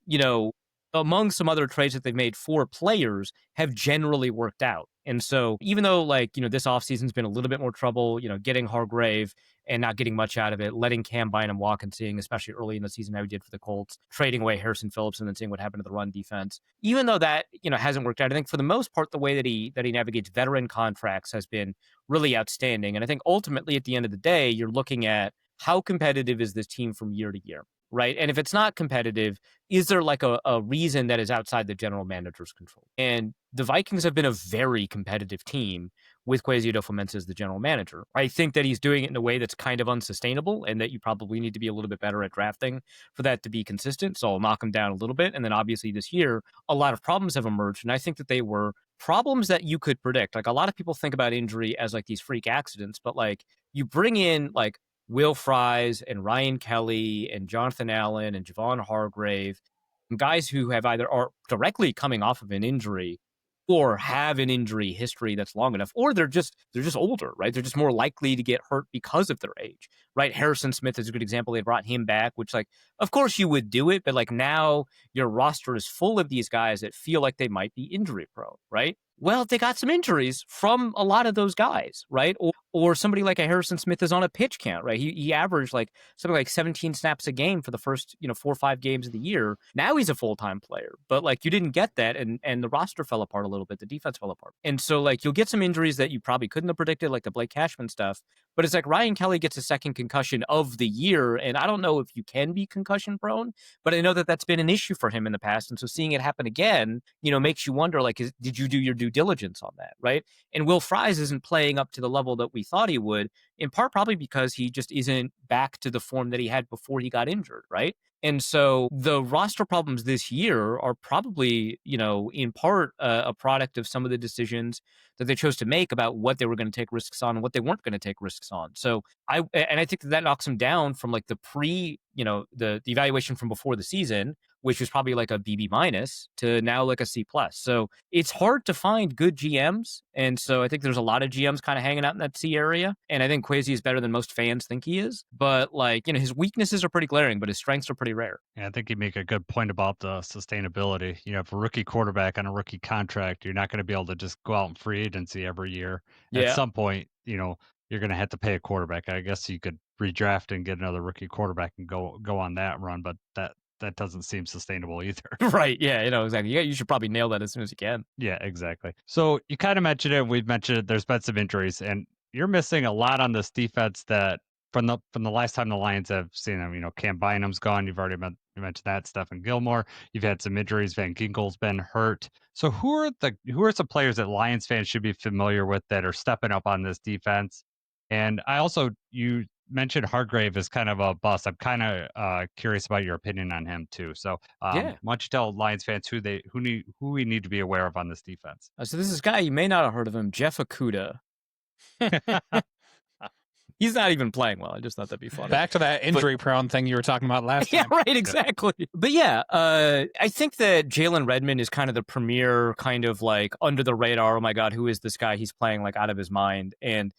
Speaker 4: among some other trades that they've made for players, have generally worked out. And so even though like, this offseason's been a little bit more trouble, getting Hargrave and not getting much out of it, letting Cam Bynum walk and seeing, especially early in the season, how he did for the Colts, trading away Harrison Phillips and then seeing what happened to the run defense. Even though that, hasn't worked out, I think for the most part, the way that he navigates veteran contracts has been really outstanding. And I think ultimately at the end of the day, you're looking at how competitive is this team from year to year, right? And if it's not competitive, is there like a reason that is outside the general manager's control? And the Vikings have been a very competitive team with Kwesi Adofo-Mensah as the general manager. I think that he's doing it in a way that's kind of unsustainable, and that you probably need to be a little bit better at drafting for that to be consistent. So I'll knock him down a little bit. And then obviously this year, a lot of problems have emerged. And I think that they were problems that you could predict. Like, a lot of people think about injury as like these freak accidents, but like, you bring in like Will Fries and Ryan Kelly and Jonathan Allen and Javon Hargrave, guys who have either are directly coming off of an injury or have an injury history that's long enough, or they're just older, right? They're just more likely to get hurt because of their age, right? Harrison Smith is a good example. They brought him back, which, like, of course you would do it, but like, now your roster is full of these guys that feel like they might be injury prone, right? Well, they got some injuries from a lot of those guys, right? Or somebody like a Harrison Smith is on a pitch count, right? He averaged like something like 17 snaps a game for the first, 4 or 5 games of the year. Now he's a full-time player, but like, you didn't get that, and the roster fell apart a little bit. The defense fell apart. And so like, you'll get some injuries that you probably couldn't have predicted, like the Blake Cashman stuff. But it's like Ryan Kelly gets a second concussion of the year, and I don't know if you can be concussion prone, but I know that that's been an issue for him in the past. And so seeing it happen again, makes you wonder, like, did you do your due diligence on that, right? And Will Fries isn't playing up to the level that we thought he would, in part probably because he just isn't back to the form that he had before he got injured, right? And so the roster problems this year are probably, in part a product of some of the decisions that they chose to make about what they were going to take risks on and what they weren't going to take risks on. So I think that knocks them down from like the the evaluation from before the season, which was probably like a BB minus, to now like a C plus. So it's hard to find good GMs. And so I think there's a lot of GMs kind of hanging out in that C area. And I think Kwesi is better than most fans think he is. But like, his weaknesses are pretty glaring, but his strengths are pretty rare.
Speaker 2: Yeah, I think you make a good point about the sustainability. If a rookie quarterback on a rookie contract, you're not going to be able to just go out in free agency every year.
Speaker 4: Yeah.
Speaker 2: At some point, you're going to have to pay a quarterback. I guess you could redraft and get another rookie quarterback and go on that run, but that doesn't seem sustainable either.
Speaker 4: Right. Yeah, exactly. Yeah, you should probably nail that as soon as you can.
Speaker 2: Yeah, exactly. So you kind of mentioned it. We've mentioned it. There's been some injuries, and you're missing a lot on this defense that from the last time the Lions have seen them, Cam Bynum's gone. You've already mentioned that. Stephen Gilmore. You've had some injuries. Van Ginkel's been hurt. So who are some players that Lions fans should be familiar with that are stepping up on this defense? And you mentioned Hargrave as kind of a bust. I'm kind of curious about your opinion on him too. So
Speaker 4: Yeah.
Speaker 2: why don't you tell Lions fans who we need to be aware of on this defense?
Speaker 4: So this is a guy, you may not have heard of him, Jeff Okudah. He's not even playing well. I just thought that'd be funny.
Speaker 3: Back to that injury-prone thing you were talking about last time.
Speaker 4: Yeah, right, exactly. But yeah, I think that Jalen Redmond is kind of the premier kind of like under the radar. Oh my God, who is this guy? He's playing like out of his mind. And,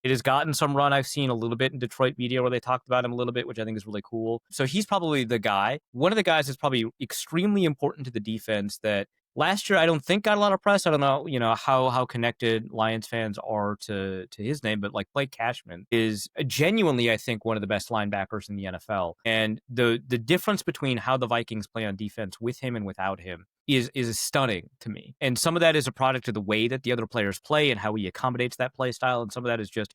Speaker 4: it has gotten some run. I've seen a little bit in Detroit media where they talked about him a little bit, which I think is really cool. So he's probably the guy. One of the guys that's probably extremely important to the defense that last year I don't think got a lot of press. I don't know, how connected Lions fans are to his name, but like Blake Cashman is genuinely, I think, one of the best linebackers in the NFL. And the difference between how the Vikings play on defense with him and without him is stunning to me. And some of that is a product of the way that the other players play and how he accommodates that play style. And some of that is just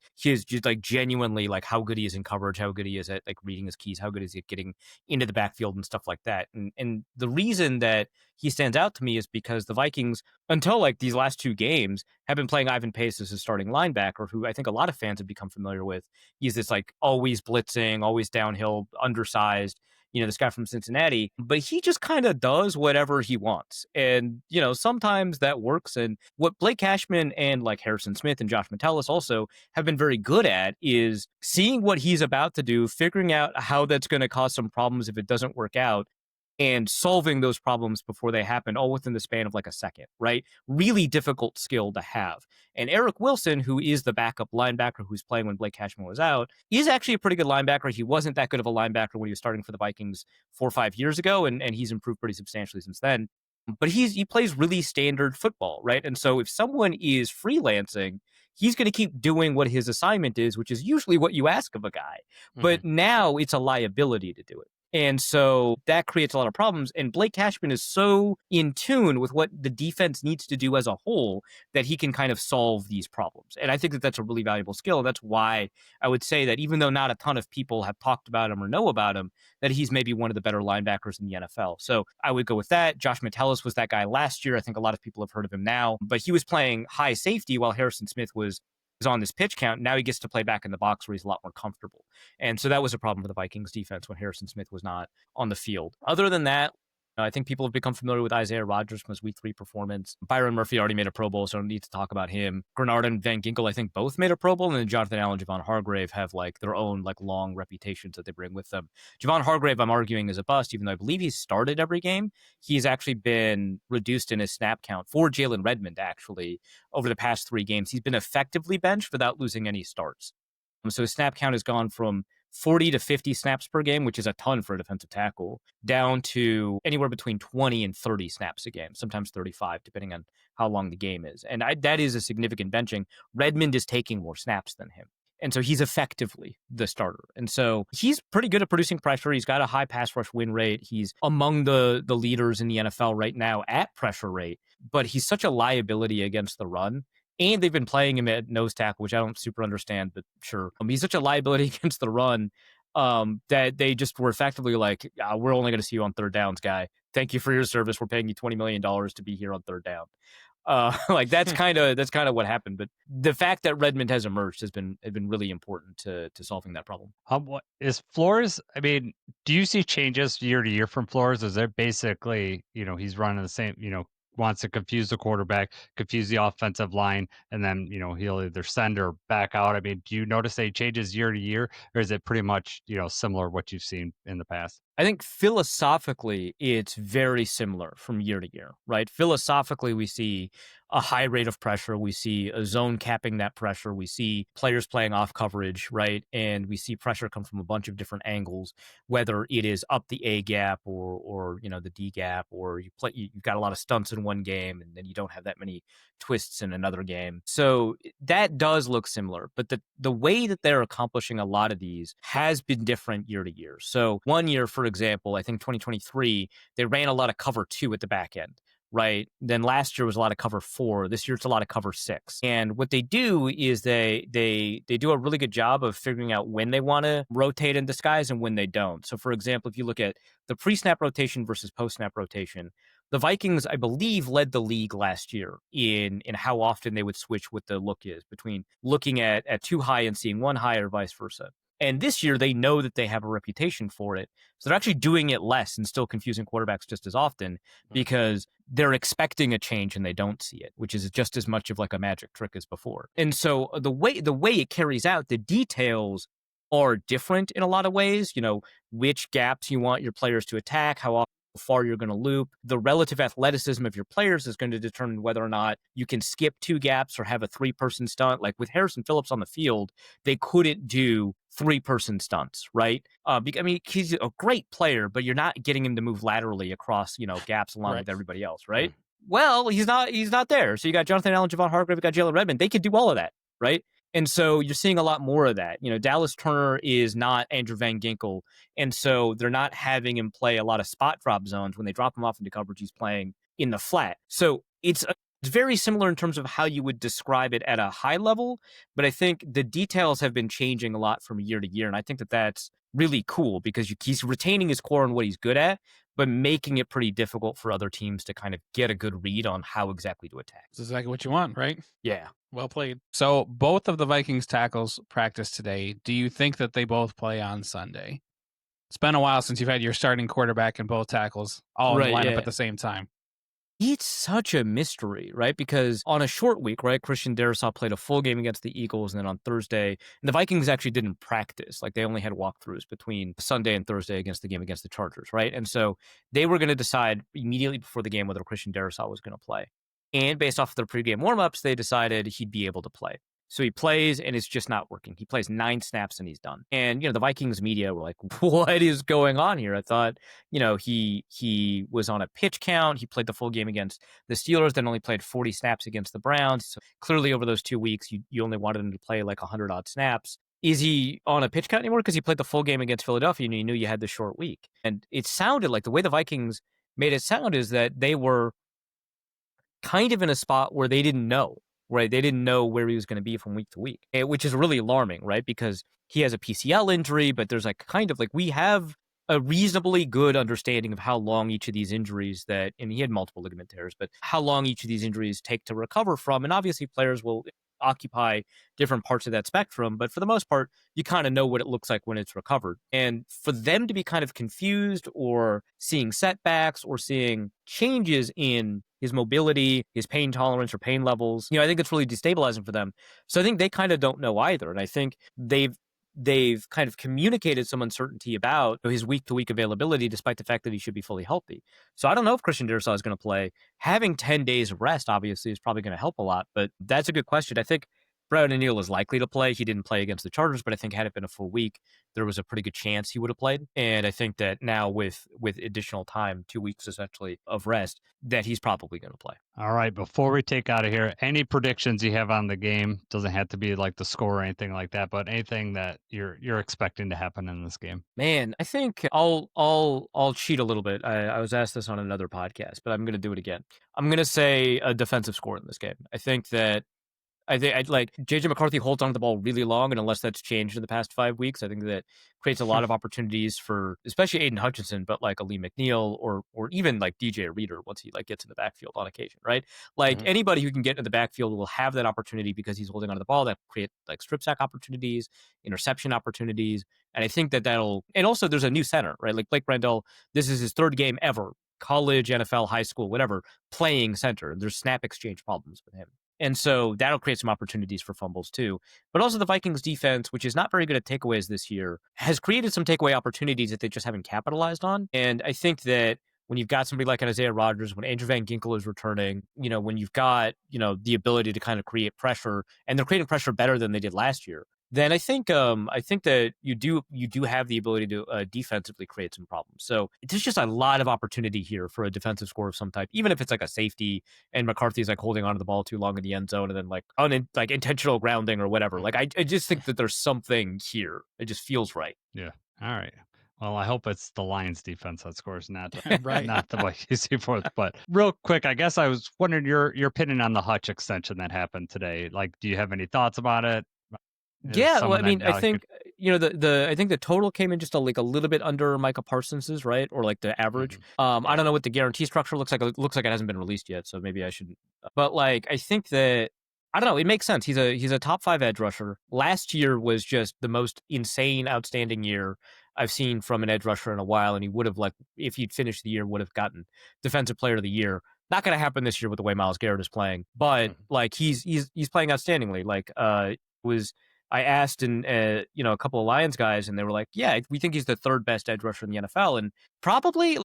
Speaker 4: like genuinely like how good he is in coverage, how good he is at like reading his keys, how good is he at getting into the backfield and stuff like that. And the reason that he stands out to me is because the Vikings, until like these last two games, have been playing Ivan Pace as a starting linebacker, who I think a lot of fans have become familiar with. He's this like always blitzing, always downhill, undersized, this guy from Cincinnati, but he just kind of does whatever he wants. And, sometimes that works. And what Blake Cashman and like Harrison Smith and Josh Metellus also have been very good at is seeing what he's about to do, figuring out how that's going to cause some problems if it doesn't work out, and solving those problems before they happen, all within the span of like a second, right? Really difficult skill to have. And Eric Wilson, who is the backup linebacker who's playing when Blake Cashman was out, is actually a pretty good linebacker. He wasn't that good of a linebacker when he was starting for the Vikings 4 or 5 years ago, and he's improved pretty substantially since then. But he plays really standard football, right? And so if someone is freelancing, he's going to keep doing what his assignment is, which is usually what you ask of a guy. Mm-hmm. But now it's a liability to do it. And so that creates a lot of problems. And Blake Cashman is so in tune with what the defense needs to do as a whole that he can kind of solve these problems. And I think that that's a really valuable skill. That's why I would say that even though not a ton of people have talked about him or know about him, that he's maybe one of the better linebackers in the NFL. So I would go with that. Josh Metellus was that guy last year. I think a lot of people have heard of him now. But he was playing high safety while Harrison Smith was on this pitch count. Now he gets to play back in the box where he's a lot more comfortable. And so that was a problem for the Vikings defense when Harrison Smith was not on the field. Other than that, I think people have become familiar with Isaiah Rodgers from his week 3 performance. Byron Murphy already made a Pro Bowl, so I don't need to talk about him. Grenard and Van Ginkel, I think, both made a Pro Bowl, and then Jonathan Allen and Javon Hargrave have like their own like long reputations that they bring with them. Javon Hargrave, I'm arguing, is a bust, even though I believe he's started every game. He's actually been reduced in his snap count for Jalen Redmond, actually, over the past 3 games. He's been effectively benched without losing any starts. So his snap count has gone from 40 to 50 snaps per game, which is a ton for a defensive tackle, down to anywhere between 20 and 30 snaps a game, sometimes 35, depending on how long the game is. And that is a significant benching. Redmond is taking more snaps than him. And so he's effectively the starter. And so he's pretty good at producing pressure. He's got a high pass rush win rate. He's among the leaders in the NFL right now at pressure rate, but he's such a liability against the run. And they've been playing him at nose tackle, which I don't super understand, but sure. He's such a liability against the run that they just were effectively like, we're only going to see you on third downs, guy. Thank you for your service. We're paying you $20 million to be here on third down. That's kind of what happened. But the fact that Redmond has emerged has been really important to solving that problem.
Speaker 2: What is Flores? I mean, do you see changes year to year from Flores? Is there basically, he's running the same, wants to confuse the quarterback, confuse the offensive line, and then, he'll either send or back out. I mean, do you notice any changes year to year, or is it pretty much, similar to what you've seen in the past?
Speaker 4: I think philosophically, it's very similar from year to year, right? Philosophically, we see a high rate of pressure. We see a zone capping that pressure. We see players playing off coverage, right? And we see pressure come from a bunch of different angles, whether it is up the A gap or the D gap, or you've got a lot of stunts in one game and then you don't have that many twists in another game. So that does look similar, but the way that they're accomplishing a lot of these has been different year to year. So one year, for example, I think 2023, they ran a lot of cover 2 at the back end, right? Then last year was a lot of cover 4. This year it's a lot of cover 6. And what they do is they do a really good job of figuring out when they want to rotate in disguise and when they don't. So for example, if you look at the pre-snap rotation versus post-snap rotation, the Vikings, I believe, led the league last year in how often they would switch what the look is between looking at 2 high and seeing 1 high or vice versa. And this year, they know that they have a reputation for it. So they're actually doing it less and still confusing quarterbacks just as often because they're expecting a change and they don't see it, which is just as much of like a magic trick as before. And so the way it carries out, the details are different in a lot of ways. You know, which gaps you want your players to attack, how far you're going to loop. The relative athleticism of your players is going to determine whether or not you can skip 2 gaps or have a 3-person stunt. Like with Harrison Phillips on the field, they couldn't do 3-person stunts, right? I mean, he's a great player, but you're not getting him to move laterally across, gaps along with everybody else, right? Well, he's not there. So you got Jonathan Allen, Javon Hargrave, you got Jalen Redmond. They could do all of that, right? And so you're seeing a lot more of that. Dallas Turner is not Andrew Van Ginkel. And so they're not having him play a lot of spot drop zones. When they drop him off into coverage, he's playing in the flat. So it's very similar in terms of how you would describe it at a high level. But I think the details have been changing a lot from year to year. And I think that that's really cool because he's retaining his core and what he's good at, but making it pretty difficult for other teams to kind of get a good read on how exactly to attack.
Speaker 3: That's exactly what you want, right?
Speaker 4: Yeah.
Speaker 3: Well played. So both of the Vikings tackles practice today. Do you think that they both play on Sunday? It's been a while since you've had your starting quarterback and both tackles all in the lineup at the same time.
Speaker 4: It's such a mystery, right? Because on a short week, right, Christian Darrisaw played a full game against the Eagles, and then on Thursday, and the Vikings actually didn't practice. Like, they only had walkthroughs between Sunday and Thursday against the game against the Chargers, right? And so they were going to decide immediately before the game whether Christian Darrisaw was going to play. And based off of their pregame warmups, they decided he'd be able to play. So he plays, and it's just not working. He plays 9 snaps, and he's done. And, the Vikings media were like, what is going on here? I thought, he was on a pitch count. He played the full game against the Steelers, then only played 40 snaps against the Browns. So clearly over those 2 weeks, you only wanted him to play like 100-odd snaps. Is he on a pitch count anymore? Because he played the full game against Philadelphia, and you knew you had the short week. And it sounded like the way the Vikings made it sound is that they were kind of in a spot where they didn't know. Right, they didn't know where he was going to be from week to week, which is really alarming, right? Because he has a PCL injury, but there's we have a reasonably good understanding of how long each of these injuries and he had multiple ligament tears, but how long each of these injuries take to recover from. And obviously players will occupy different parts of that spectrum, but for the most part, you kind of know what it looks like when it's recovered. And for them to be kind of confused or seeing setbacks or seeing changes in his mobility, his pain tolerance or pain levels, I think it's really destabilizing for them. So I think they kind of don't know either. And I think they've kind of communicated some uncertainty about his week-to-week availability, despite the fact that he should be fully healthy. So I don't know if Christian Darrisaw is going to play. Having 10 days of rest, obviously, is probably going to help a lot, but that's a good question. I think Brandon Neal is likely to play. He didn't play against the Chargers, but I think had it been a full week, there was a pretty good chance he would have played. And I think that now with additional time, 2 weeks essentially of rest, that he's probably going to play.
Speaker 2: All right. Before we take out of here, any predictions you have on the game? Doesn't have to be like the score or anything like that, but anything that you're expecting to happen in this game.
Speaker 4: Man, I think I'll cheat a little bit. I was asked this on another podcast, but I'm going to do it again. I'm going to say a defensive score in this game. I think JJ McCarthy holds onto the ball really long, and unless that's changed in the past 5 weeks, I think that creates a lot of opportunities for especially Aiden Hutchinson, but like Ali McNeil or even like DJ Reader once he gets in the backfield on occasion, right? Anybody who can get in the backfield will have that opportunity because he's holding onto the ball. That create strip sack opportunities, interception opportunities, and I think that'll. And also, there's a new center, right? Like Blake Brandel, this is his 3rd game ever, college, NFL, high school, whatever, playing center. There's snap exchange problems with him. And so that'll create some opportunities for fumbles too. But also the Vikings defense, which is not very good at takeaways this year, has created some takeaway opportunities that they just haven't capitalized on. And I think that when you've got somebody like an Isaiah Rodgers, when Andrew Van Ginkel is returning, when you've got, the ability to kind of create pressure, and they're creating pressure better than they did last year, then I think that you do have the ability to defensively create some problems. So there's just a lot of opportunity here for a defensive score of some type, even if it's like a safety and McCarthy's holding onto the ball too long in the end zone and then intentional grounding or whatever. I just think that there's something here. It just feels right.
Speaker 2: Yeah. All right. Well, I hope it's the Lions defense that scores, not
Speaker 3: Right.
Speaker 2: not the Vikings defense. But real quick, I guess I was wondering your opinion on the Hutch extension that happened today. Like, do you have any thoughts about it? Is
Speaker 4: Yeah, well, I
Speaker 2: someone that
Speaker 4: mean, I
Speaker 2: now could?
Speaker 4: think I think the total came in just a little bit under Micah Parsons's, right, or like the average. I don't know what the guarantee structure looks like. It looks like it hasn't been released yet, so maybe I shouldn't. But like, I think that I don't know. It makes sense. He's a top 5 edge rusher. Last year was just the most insane, outstanding year I've seen from an edge rusher in a while, and he would have like if he'd finished the year would have gotten Defensive Player of the Year. Not going to happen this year with the way Myles Garrett is playing, but like he's playing outstandingly. Like was. I asked a couple of Lions guys, and they were like, "Yeah, we think he's the 3rd best edge rusher in the NFL, and probably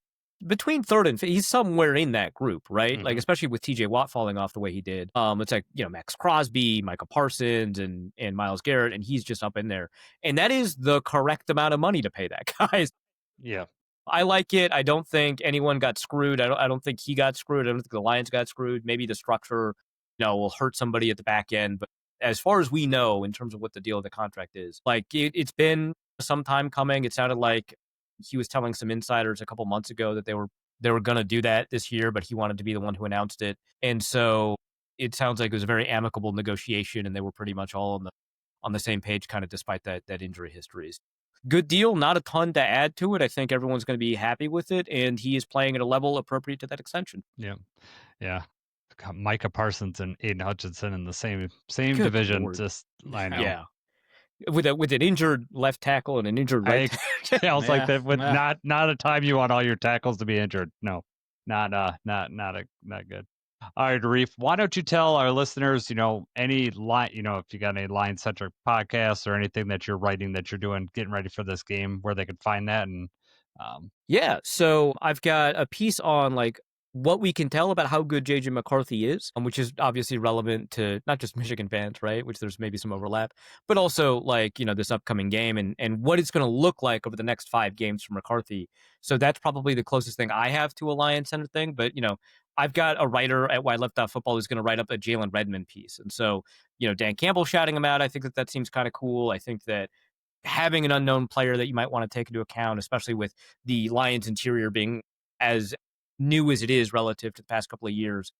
Speaker 4: between 3rd and 5th, he's somewhere in that group, right? Like especially with T.J. Watt falling off the way he did. It's like Max Crosby, Micah Parsons, and Myles Garrett, and he's just up in there, and that is the correct amount of money to pay that guy.
Speaker 2: Yeah.
Speaker 4: I like it. I don't think anyone got screwed. I don't think he got screwed. I don't think the Lions got screwed. Maybe the structure, will hurt somebody at the back end, but as far as we know, in terms of what the deal of the contract is, like it's been some time coming. It sounded like he was telling some insiders a couple months ago that they were going to do that this year, but he wanted to be the one who announced it. And so it sounds like it was a very amicable negotiation, and they were pretty much all on the same page, kind of despite that injury histories. Good deal, not a ton to add to it. I think everyone's going to be happy with it, and he is playing at a level appropriate to that extension.
Speaker 2: Yeah. Micah Parsons and Aiden Hutchinson in the same
Speaker 4: Good
Speaker 2: division.
Speaker 4: Lord.
Speaker 2: Just I know.
Speaker 4: Yeah. With an injured left tackle and an injured right tackle.
Speaker 2: I was like that. With
Speaker 3: Yeah.
Speaker 2: not a time you want all your tackles to be injured. No, not good. All right, Arif, why don't you tell our listeners, any line, if you got any line centric podcasts or anything that you're writing that you're doing, getting ready for this game, where they could find that, and
Speaker 4: Yeah, so I've got a piece on like what we can tell about how good JJ McCarthy is, which is obviously relevant to not just Michigan fans, right? Which there's maybe some overlap, but also like, this upcoming game and what it's going to look like over the next 5 games for McCarthy. So that's probably the closest thing I have to a Lions Center thing. But, I've got a writer at Wide Left Football who's going to write up a Jalen Redmond piece. And so, Dan Campbell shouting him out. I think that seems kind of cool. I think that having an unknown player that you might want to take into account, especially with the Lions interior being as new as it is relative to the past couple of years,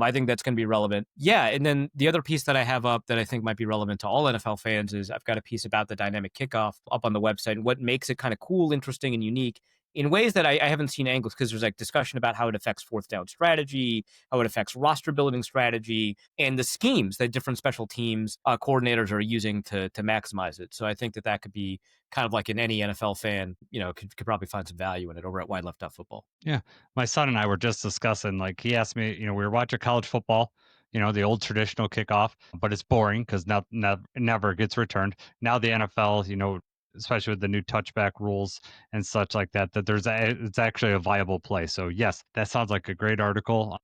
Speaker 4: I think that's going to be relevant. Yeah, and then the other piece that I have up that I think might be relevant to all NFL fans is I've got a piece about the dynamic kickoff up on the website and what makes it kind of cool, interesting, and unique in ways that I haven't seen angles, because there's like discussion about how it affects 4th down strategy, how it affects roster building strategy, and the schemes that different special teams coordinators are using to maximize it. So I think that could be kind of like in any NFL fan, could probably find some value in it over at Wide Left Football.
Speaker 2: Yeah, my son and I were just discussing. Like, he asked me, we were watching college football, the old traditional kickoff, but it's boring because never gets returned. Now the NFL, especially with the new touchback rules and such like that, it's actually a viable play. So yes, that sounds like a great article.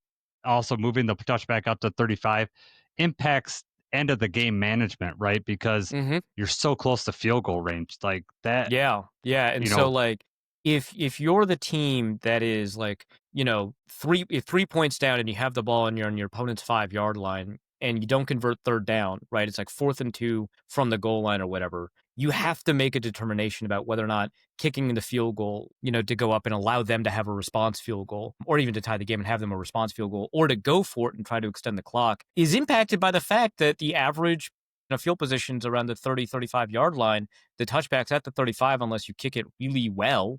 Speaker 2: Also, moving the touchback up to 35 impacts end of the game management, right? Because you're so close to field goal range, like that.
Speaker 4: Yeah, and so like if you're the team that is like 3 points down and you have the ball on your opponent's 5-yard line and you don't convert 3rd down, right? It's like 4th and 2 from the goal line or whatever. You have to make a determination about whether or not kicking the field goal, to go up and allow them to have a response field goal, or even to tie the game and have them a response field goal, or to go for it and try to extend the clock, is impacted by the fact that the average field positions around the 30, 35-yard line, the touchback's at the 35 unless you kick it really well.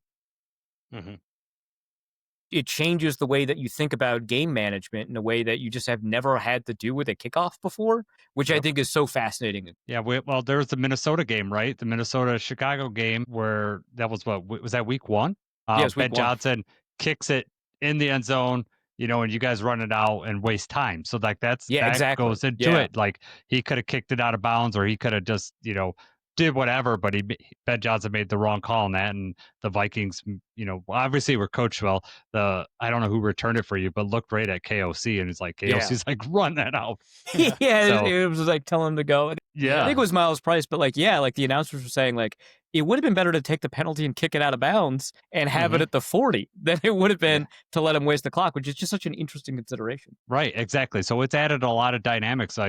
Speaker 4: It changes the way that you think about game management in a way that you just have never had to do with a kickoff before, which I think is so fascinating.
Speaker 2: Yeah, well, there was the Minnesota game, right? The Minnesota-Chicago game where that was was that week 1?
Speaker 4: Yeah,
Speaker 2: Ben Johnson kicks it in the end zone, and you guys run it out and waste time. So like that
Speaker 4: exactly.
Speaker 2: goes into it. Like, he could have kicked it out of bounds, or he could have just, did whatever, but Ben Johnson made the wrong call on that, and the Vikings, obviously were coached well. I don't know who returned it for you, but looked right at KOC, and it's like KOC's like, run that out.
Speaker 4: It was like telling him to go.
Speaker 2: Yeah,
Speaker 4: I think it was Miles Price, but like the announcers were saying like it would have been better to take the penalty and kick it out of bounds and have it at the 40 than it would have been to let him waste the clock, which is just such an interesting consideration.
Speaker 2: Right, exactly. So it's added a lot of dynamics,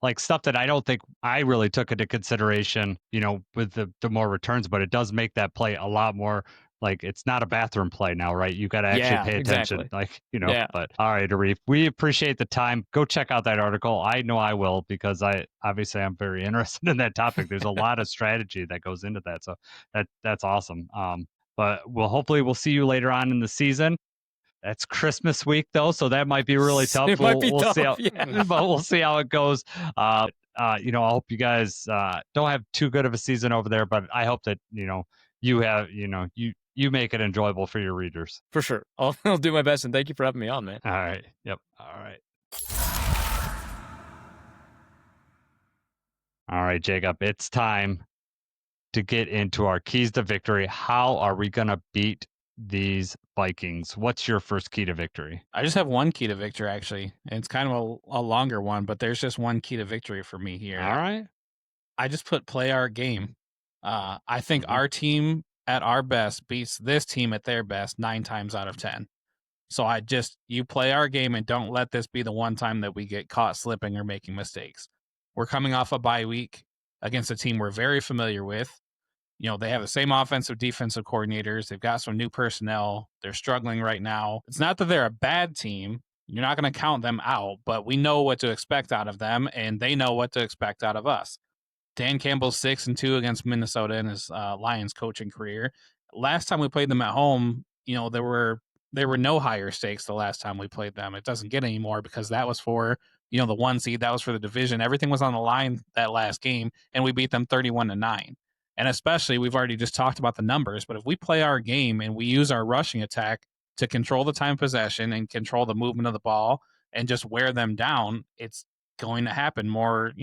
Speaker 2: like stuff that I don't think I really took into consideration, with the more returns, but it does make that play a lot more like it's not a bathroom play now, right? You got to actually pay attention,
Speaker 4: Yeah.
Speaker 2: But all right, Arif, we appreciate the time. Go check out that article. I know I will because I'm very interested in that topic. There's a lot of strategy that goes into that, so that's awesome. But we'll see you later on in the season. That's Christmas week though, so that might be really tough.
Speaker 4: It might be
Speaker 2: we'll
Speaker 4: tough,
Speaker 2: see how,
Speaker 4: yeah.
Speaker 2: but we'll see how it goes. I hope you guys don't have too good of a season over there, but I hope that you have you make it enjoyable for your readers.
Speaker 4: For sure, I'll do my best, and thank you for having me on, man.
Speaker 2: All right. Yep. All right, Jacob. It's time to get into our keys to victory. How are we gonna beat these Vikings? What's your first key to victory?
Speaker 3: I just have one key to victory, actually. And it's kind of a longer one, but there's just one key to victory for me here.
Speaker 2: All right.
Speaker 3: I just put play our game. I think our team at our best beats this team at their best 9 times out of 10. So you play our game and don't let this be the one time that we get caught slipping or making mistakes. We're coming off a bye week against a team we're very familiar with. They have the same offensive, defensive coordinators. They've got some new personnel. They're struggling right now. It's not that they're a bad team. You're not going to count them out, but we know what to expect out of them, and they know what to expect out of us. Dan Campbell's 6-2 against Minnesota in his Lions coaching career. Last time we played them at home, there were no higher stakes the last time we played them. It doesn't get any more because that was for the 1 seed. That was for the division. Everything was on the line that last game, and we beat them 31-9. And especially, we've already just talked about the numbers, but if we play our game and we use our rushing attack to control the time possession and control the movement of the ball and just wear them down, it's going to happen more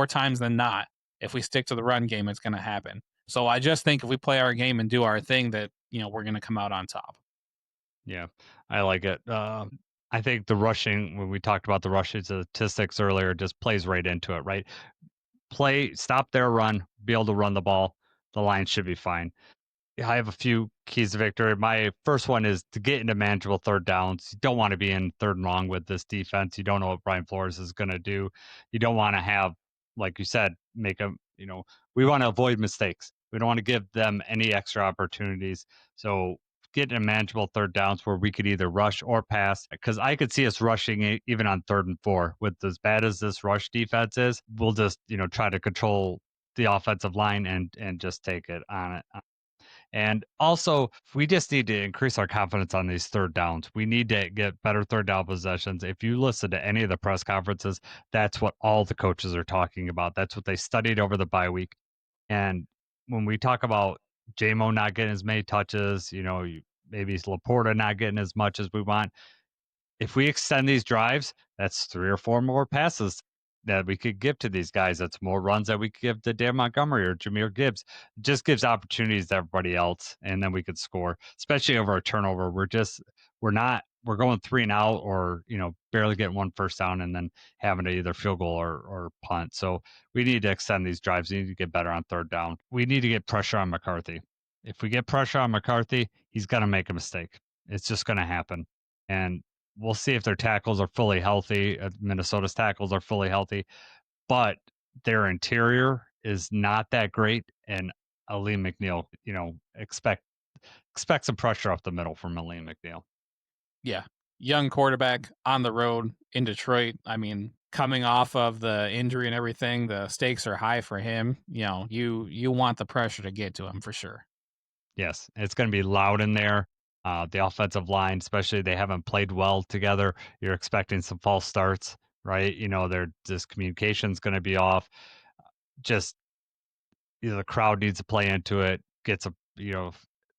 Speaker 3: times than not. If we stick to the run game, it's going to happen. So I just think if we play our game and do our thing that, we're going to come out on top.
Speaker 2: Yeah, I like it. I think the rushing, when we talked about the rushing statistics earlier, just plays right into it, right? Stop their run, be able to run the ball. The Lions should be fine. I have a few keys to victory. My first one is to get into manageable third downs. You don't want to be in third and long with this defense. You don't know what Brian Flores is going to do. You don't want to have, like you said, we want to avoid mistakes. We don't want to give them any extra opportunities. So get in manageable third downs where we could either rush or pass, because I could see us rushing even on 3rd and 4. With as bad as this rush defense is, we'll just try to control the offensive line and just take it on it. And also, we just need to increase our confidence on these third downs. We need to get better third down possessions. If you listen to any of the press conferences, that's what all the coaches are talking about. That's what they studied over the bye week. And when we talk about JMO not getting as many touches, maybe Laporta not getting as much as we want. If we extend these drives, that's 3 or 4 more passes that we could give to these guys. That's more runs that we could give to Dan Montgomery or Jahmyr Gibbs. It just gives opportunities to everybody else, and then we could score, especially over a turnover. We're going 3 and out, or barely getting 1 first down and then having to either field goal or punt. So we need to extend these drives. We need to get better on third down. We need to get pressure on McCarthy. If we get pressure on McCarthy, he's going to make a mistake. It's just going to happen. And we'll see if their tackles are fully healthy. Minnesota's tackles are fully healthy, but their interior is not that great. And Aleem McNeil, expect some pressure up the middle from Aleem McNeil.
Speaker 3: Yeah. Young quarterback on the road in Detroit. I mean, coming off of the injury and everything, the stakes are high for him. You want the pressure to get to him for sure.
Speaker 2: Yes, it's going to be loud in there. The offensive line, especially, they haven't played well together. You're expecting some false starts, right? This communication's going to be off. Just the crowd needs to play into it.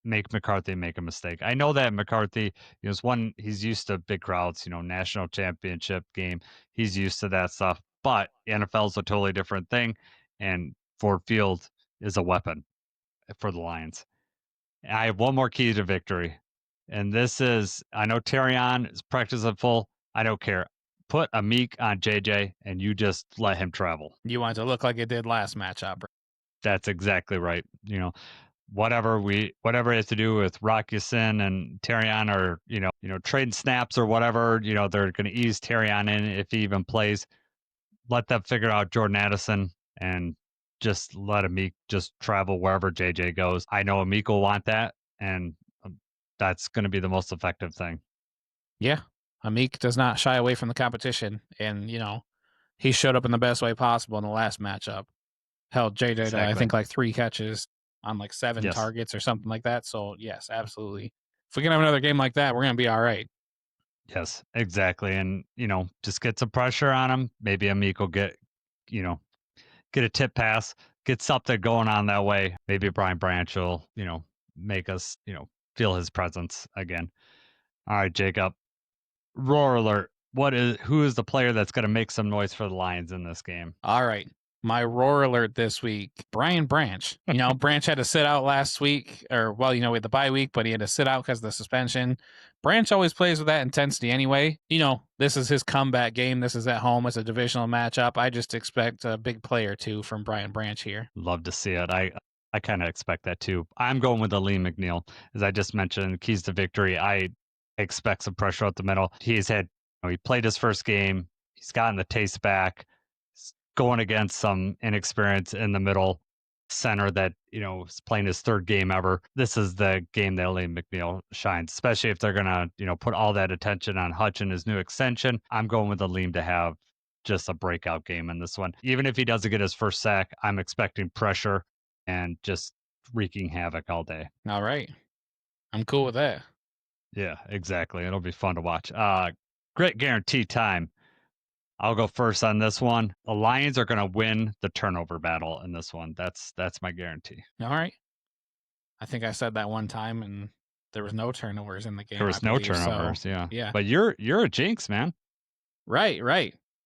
Speaker 2: Make McCarthy make a mistake. I know that McCarthy, he's used to big crowds. National championship game, he's used to that stuff. But the NFL is a totally different thing, and Ford Field is a weapon for the Lions. I have one more key to victory. And this is, I know Terrion is practicing full. I don't care. Put a Meek on JJ and you just let him travel.
Speaker 3: You want it to look like it did last matchup.
Speaker 2: That's exactly right. Whatever it has to do with Rockison and Terrion, or trading snaps or whatever, they're going to ease Terrion in if he even plays. Let them figure out Jordan Addison and just let Amik just travel wherever JJ goes. I know Amik will want that, and that's going to be the most effective thing.
Speaker 3: Yeah, Amik does not shy away from the competition, and he showed up in the best way possible in the last matchup. Held JJ to, I
Speaker 2: Exactly.
Speaker 3: think, like 3 catches on like 7
Speaker 2: Yes.
Speaker 3: targets or something like that. So yes, absolutely. If we can have another game like that, we're gonna be all right.
Speaker 2: Yes, exactly. And, just get some pressure on him. Maybe Amik will get a tip pass, get something going on that way. Maybe Brian Branch will, make us, feel his presence again. All right, Jacob. Roar alert. Who is the player that's going to make some noise for the Lions in this game?
Speaker 3: All right. My roar alert this week, Brian Branch. Branch had to sit out last week, or we had the bye week, but he had to sit out because of the suspension. Branch always plays with that intensity anyway. This is his comeback game. This is at home. It's a divisional matchup. I just expect a big play or two from Brian Branch here.
Speaker 2: Love to see it. I kind of expect that too. I'm going with Aleem McNeil. As I just mentioned, keys to victory. I expect some pressure out the middle. He played his first game. He's gotten the taste back. He's going against some inexperience in the middle center that, is playing his third game ever. This is the game that Aleem McNeil shines, especially if they're going to, put all that attention on Hutch and his new extension. I'm going with Aleem to have just a breakout game in this one. Even if he doesn't get his first sack, I'm expecting pressure and just wreaking havoc all day.
Speaker 3: All right. I'm cool with that.
Speaker 2: Yeah, exactly. It'll be fun to watch. Great guarantee time. I'll go first on this one. The Lions are going to win the turnover battle in this one. That's my guarantee.
Speaker 3: All right. I think I said that one time, and there was no turnovers in the game.
Speaker 2: There was no turnovers. So, yeah. But you're a jinx, man.
Speaker 3: Right.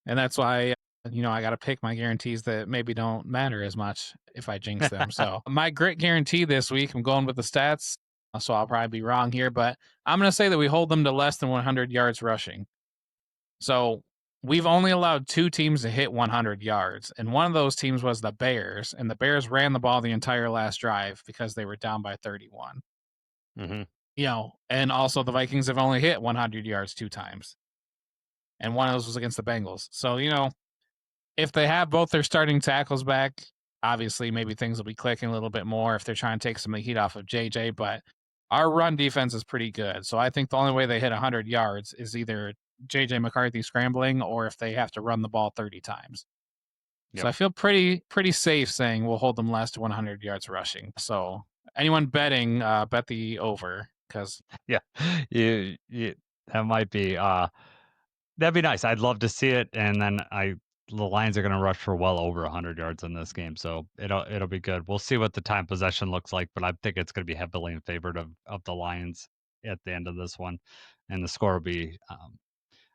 Speaker 3: And that's why I got to pick my guarantees that maybe don't matter as much if I jinx them. So my grit guarantee this week, I'm going with the stats. So I'll probably be wrong here, but I'm going to say that we hold them to less than 100 yards rushing. So we've only allowed 2 teams to hit 100 yards, and one of those teams was the Bears, and the Bears ran the ball the entire last drive because they were down by 31.
Speaker 2: Mm-hmm.
Speaker 3: And also the Vikings have only hit 100 yards 2 times, and one of those was against the Bengals. So, if they have both their starting tackles back, obviously maybe things will be clicking a little bit more if they're trying to take some of the heat off of JJ, but our run defense is pretty good. So I think the only way they hit 100 yards is either JJ McCarthy scrambling or if they have to run the ball 30 times. Yep. So I feel pretty safe saying we'll hold them less to 100 yards rushing. So anyone betting, bet the over, because
Speaker 2: that might be that'd be nice. I'd love to see it, and then the Lions are going to rush for well over 100 yards in this game, so it'll be good. We'll see what the time possession looks like, but I think it's going to be heavily in favor of the Lions at the end of this one, and the score will be.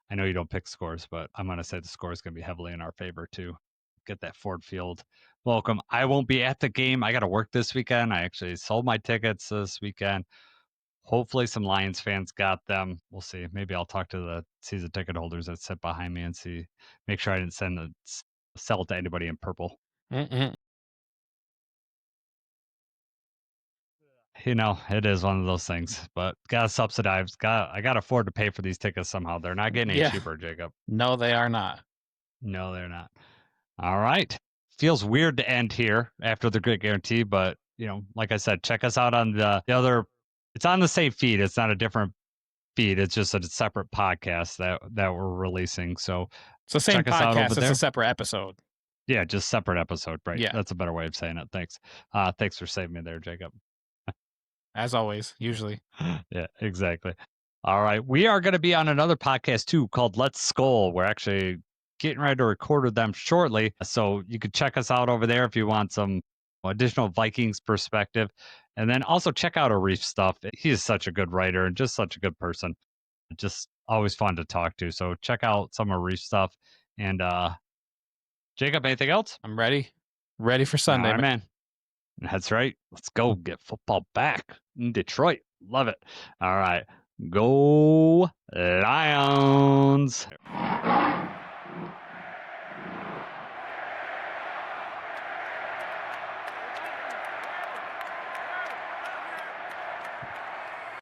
Speaker 2: I know you don't pick scores, but I'm going to say the score is going to be heavily in our favor too. Get that Ford Field welcome. I won't be at the game. I got to work this weekend. I actually sold my tickets this weekend. Hopefully some Lions fans got them. We'll see. Maybe I'll talk to the season ticket holders that sit behind me and make sure I didn't sell it to anybody in purple.
Speaker 3: Mm-mm.
Speaker 2: It is one of those things, but gotta subsidize. I gotta afford to pay for these tickets somehow. They're not getting any cheaper, Jacob.
Speaker 3: No, they are not.
Speaker 2: No, they're not. All right. Feels weird to end here after the great guarantee, but like I said, check us out on the other. It's on the same feed. It's not a different feed. It's just a separate podcast that we're releasing. So
Speaker 3: it's the same podcast. It's a separate episode.
Speaker 2: Yeah, just separate episode. Right.
Speaker 3: Yeah.
Speaker 2: That's a better way of saying it. Thanks. Thanks for saving me there, Jacob.
Speaker 3: As always, usually.
Speaker 2: Yeah, exactly. All right. We are going to be on another podcast too called Let's Skull. We're actually getting ready to record with them shortly. So you could check us out over there if you want some additional Vikings perspective. And then also check out Arif stuff. He is such a good writer and just such a good person. Just always fun to talk to. So check out some Arif stuff. And Jacob, anything else?
Speaker 3: I'm ready. Ready for Sunday,
Speaker 2: all right, man. That's right. Let's go get football back in Detroit. Love it. All right. Go Lions.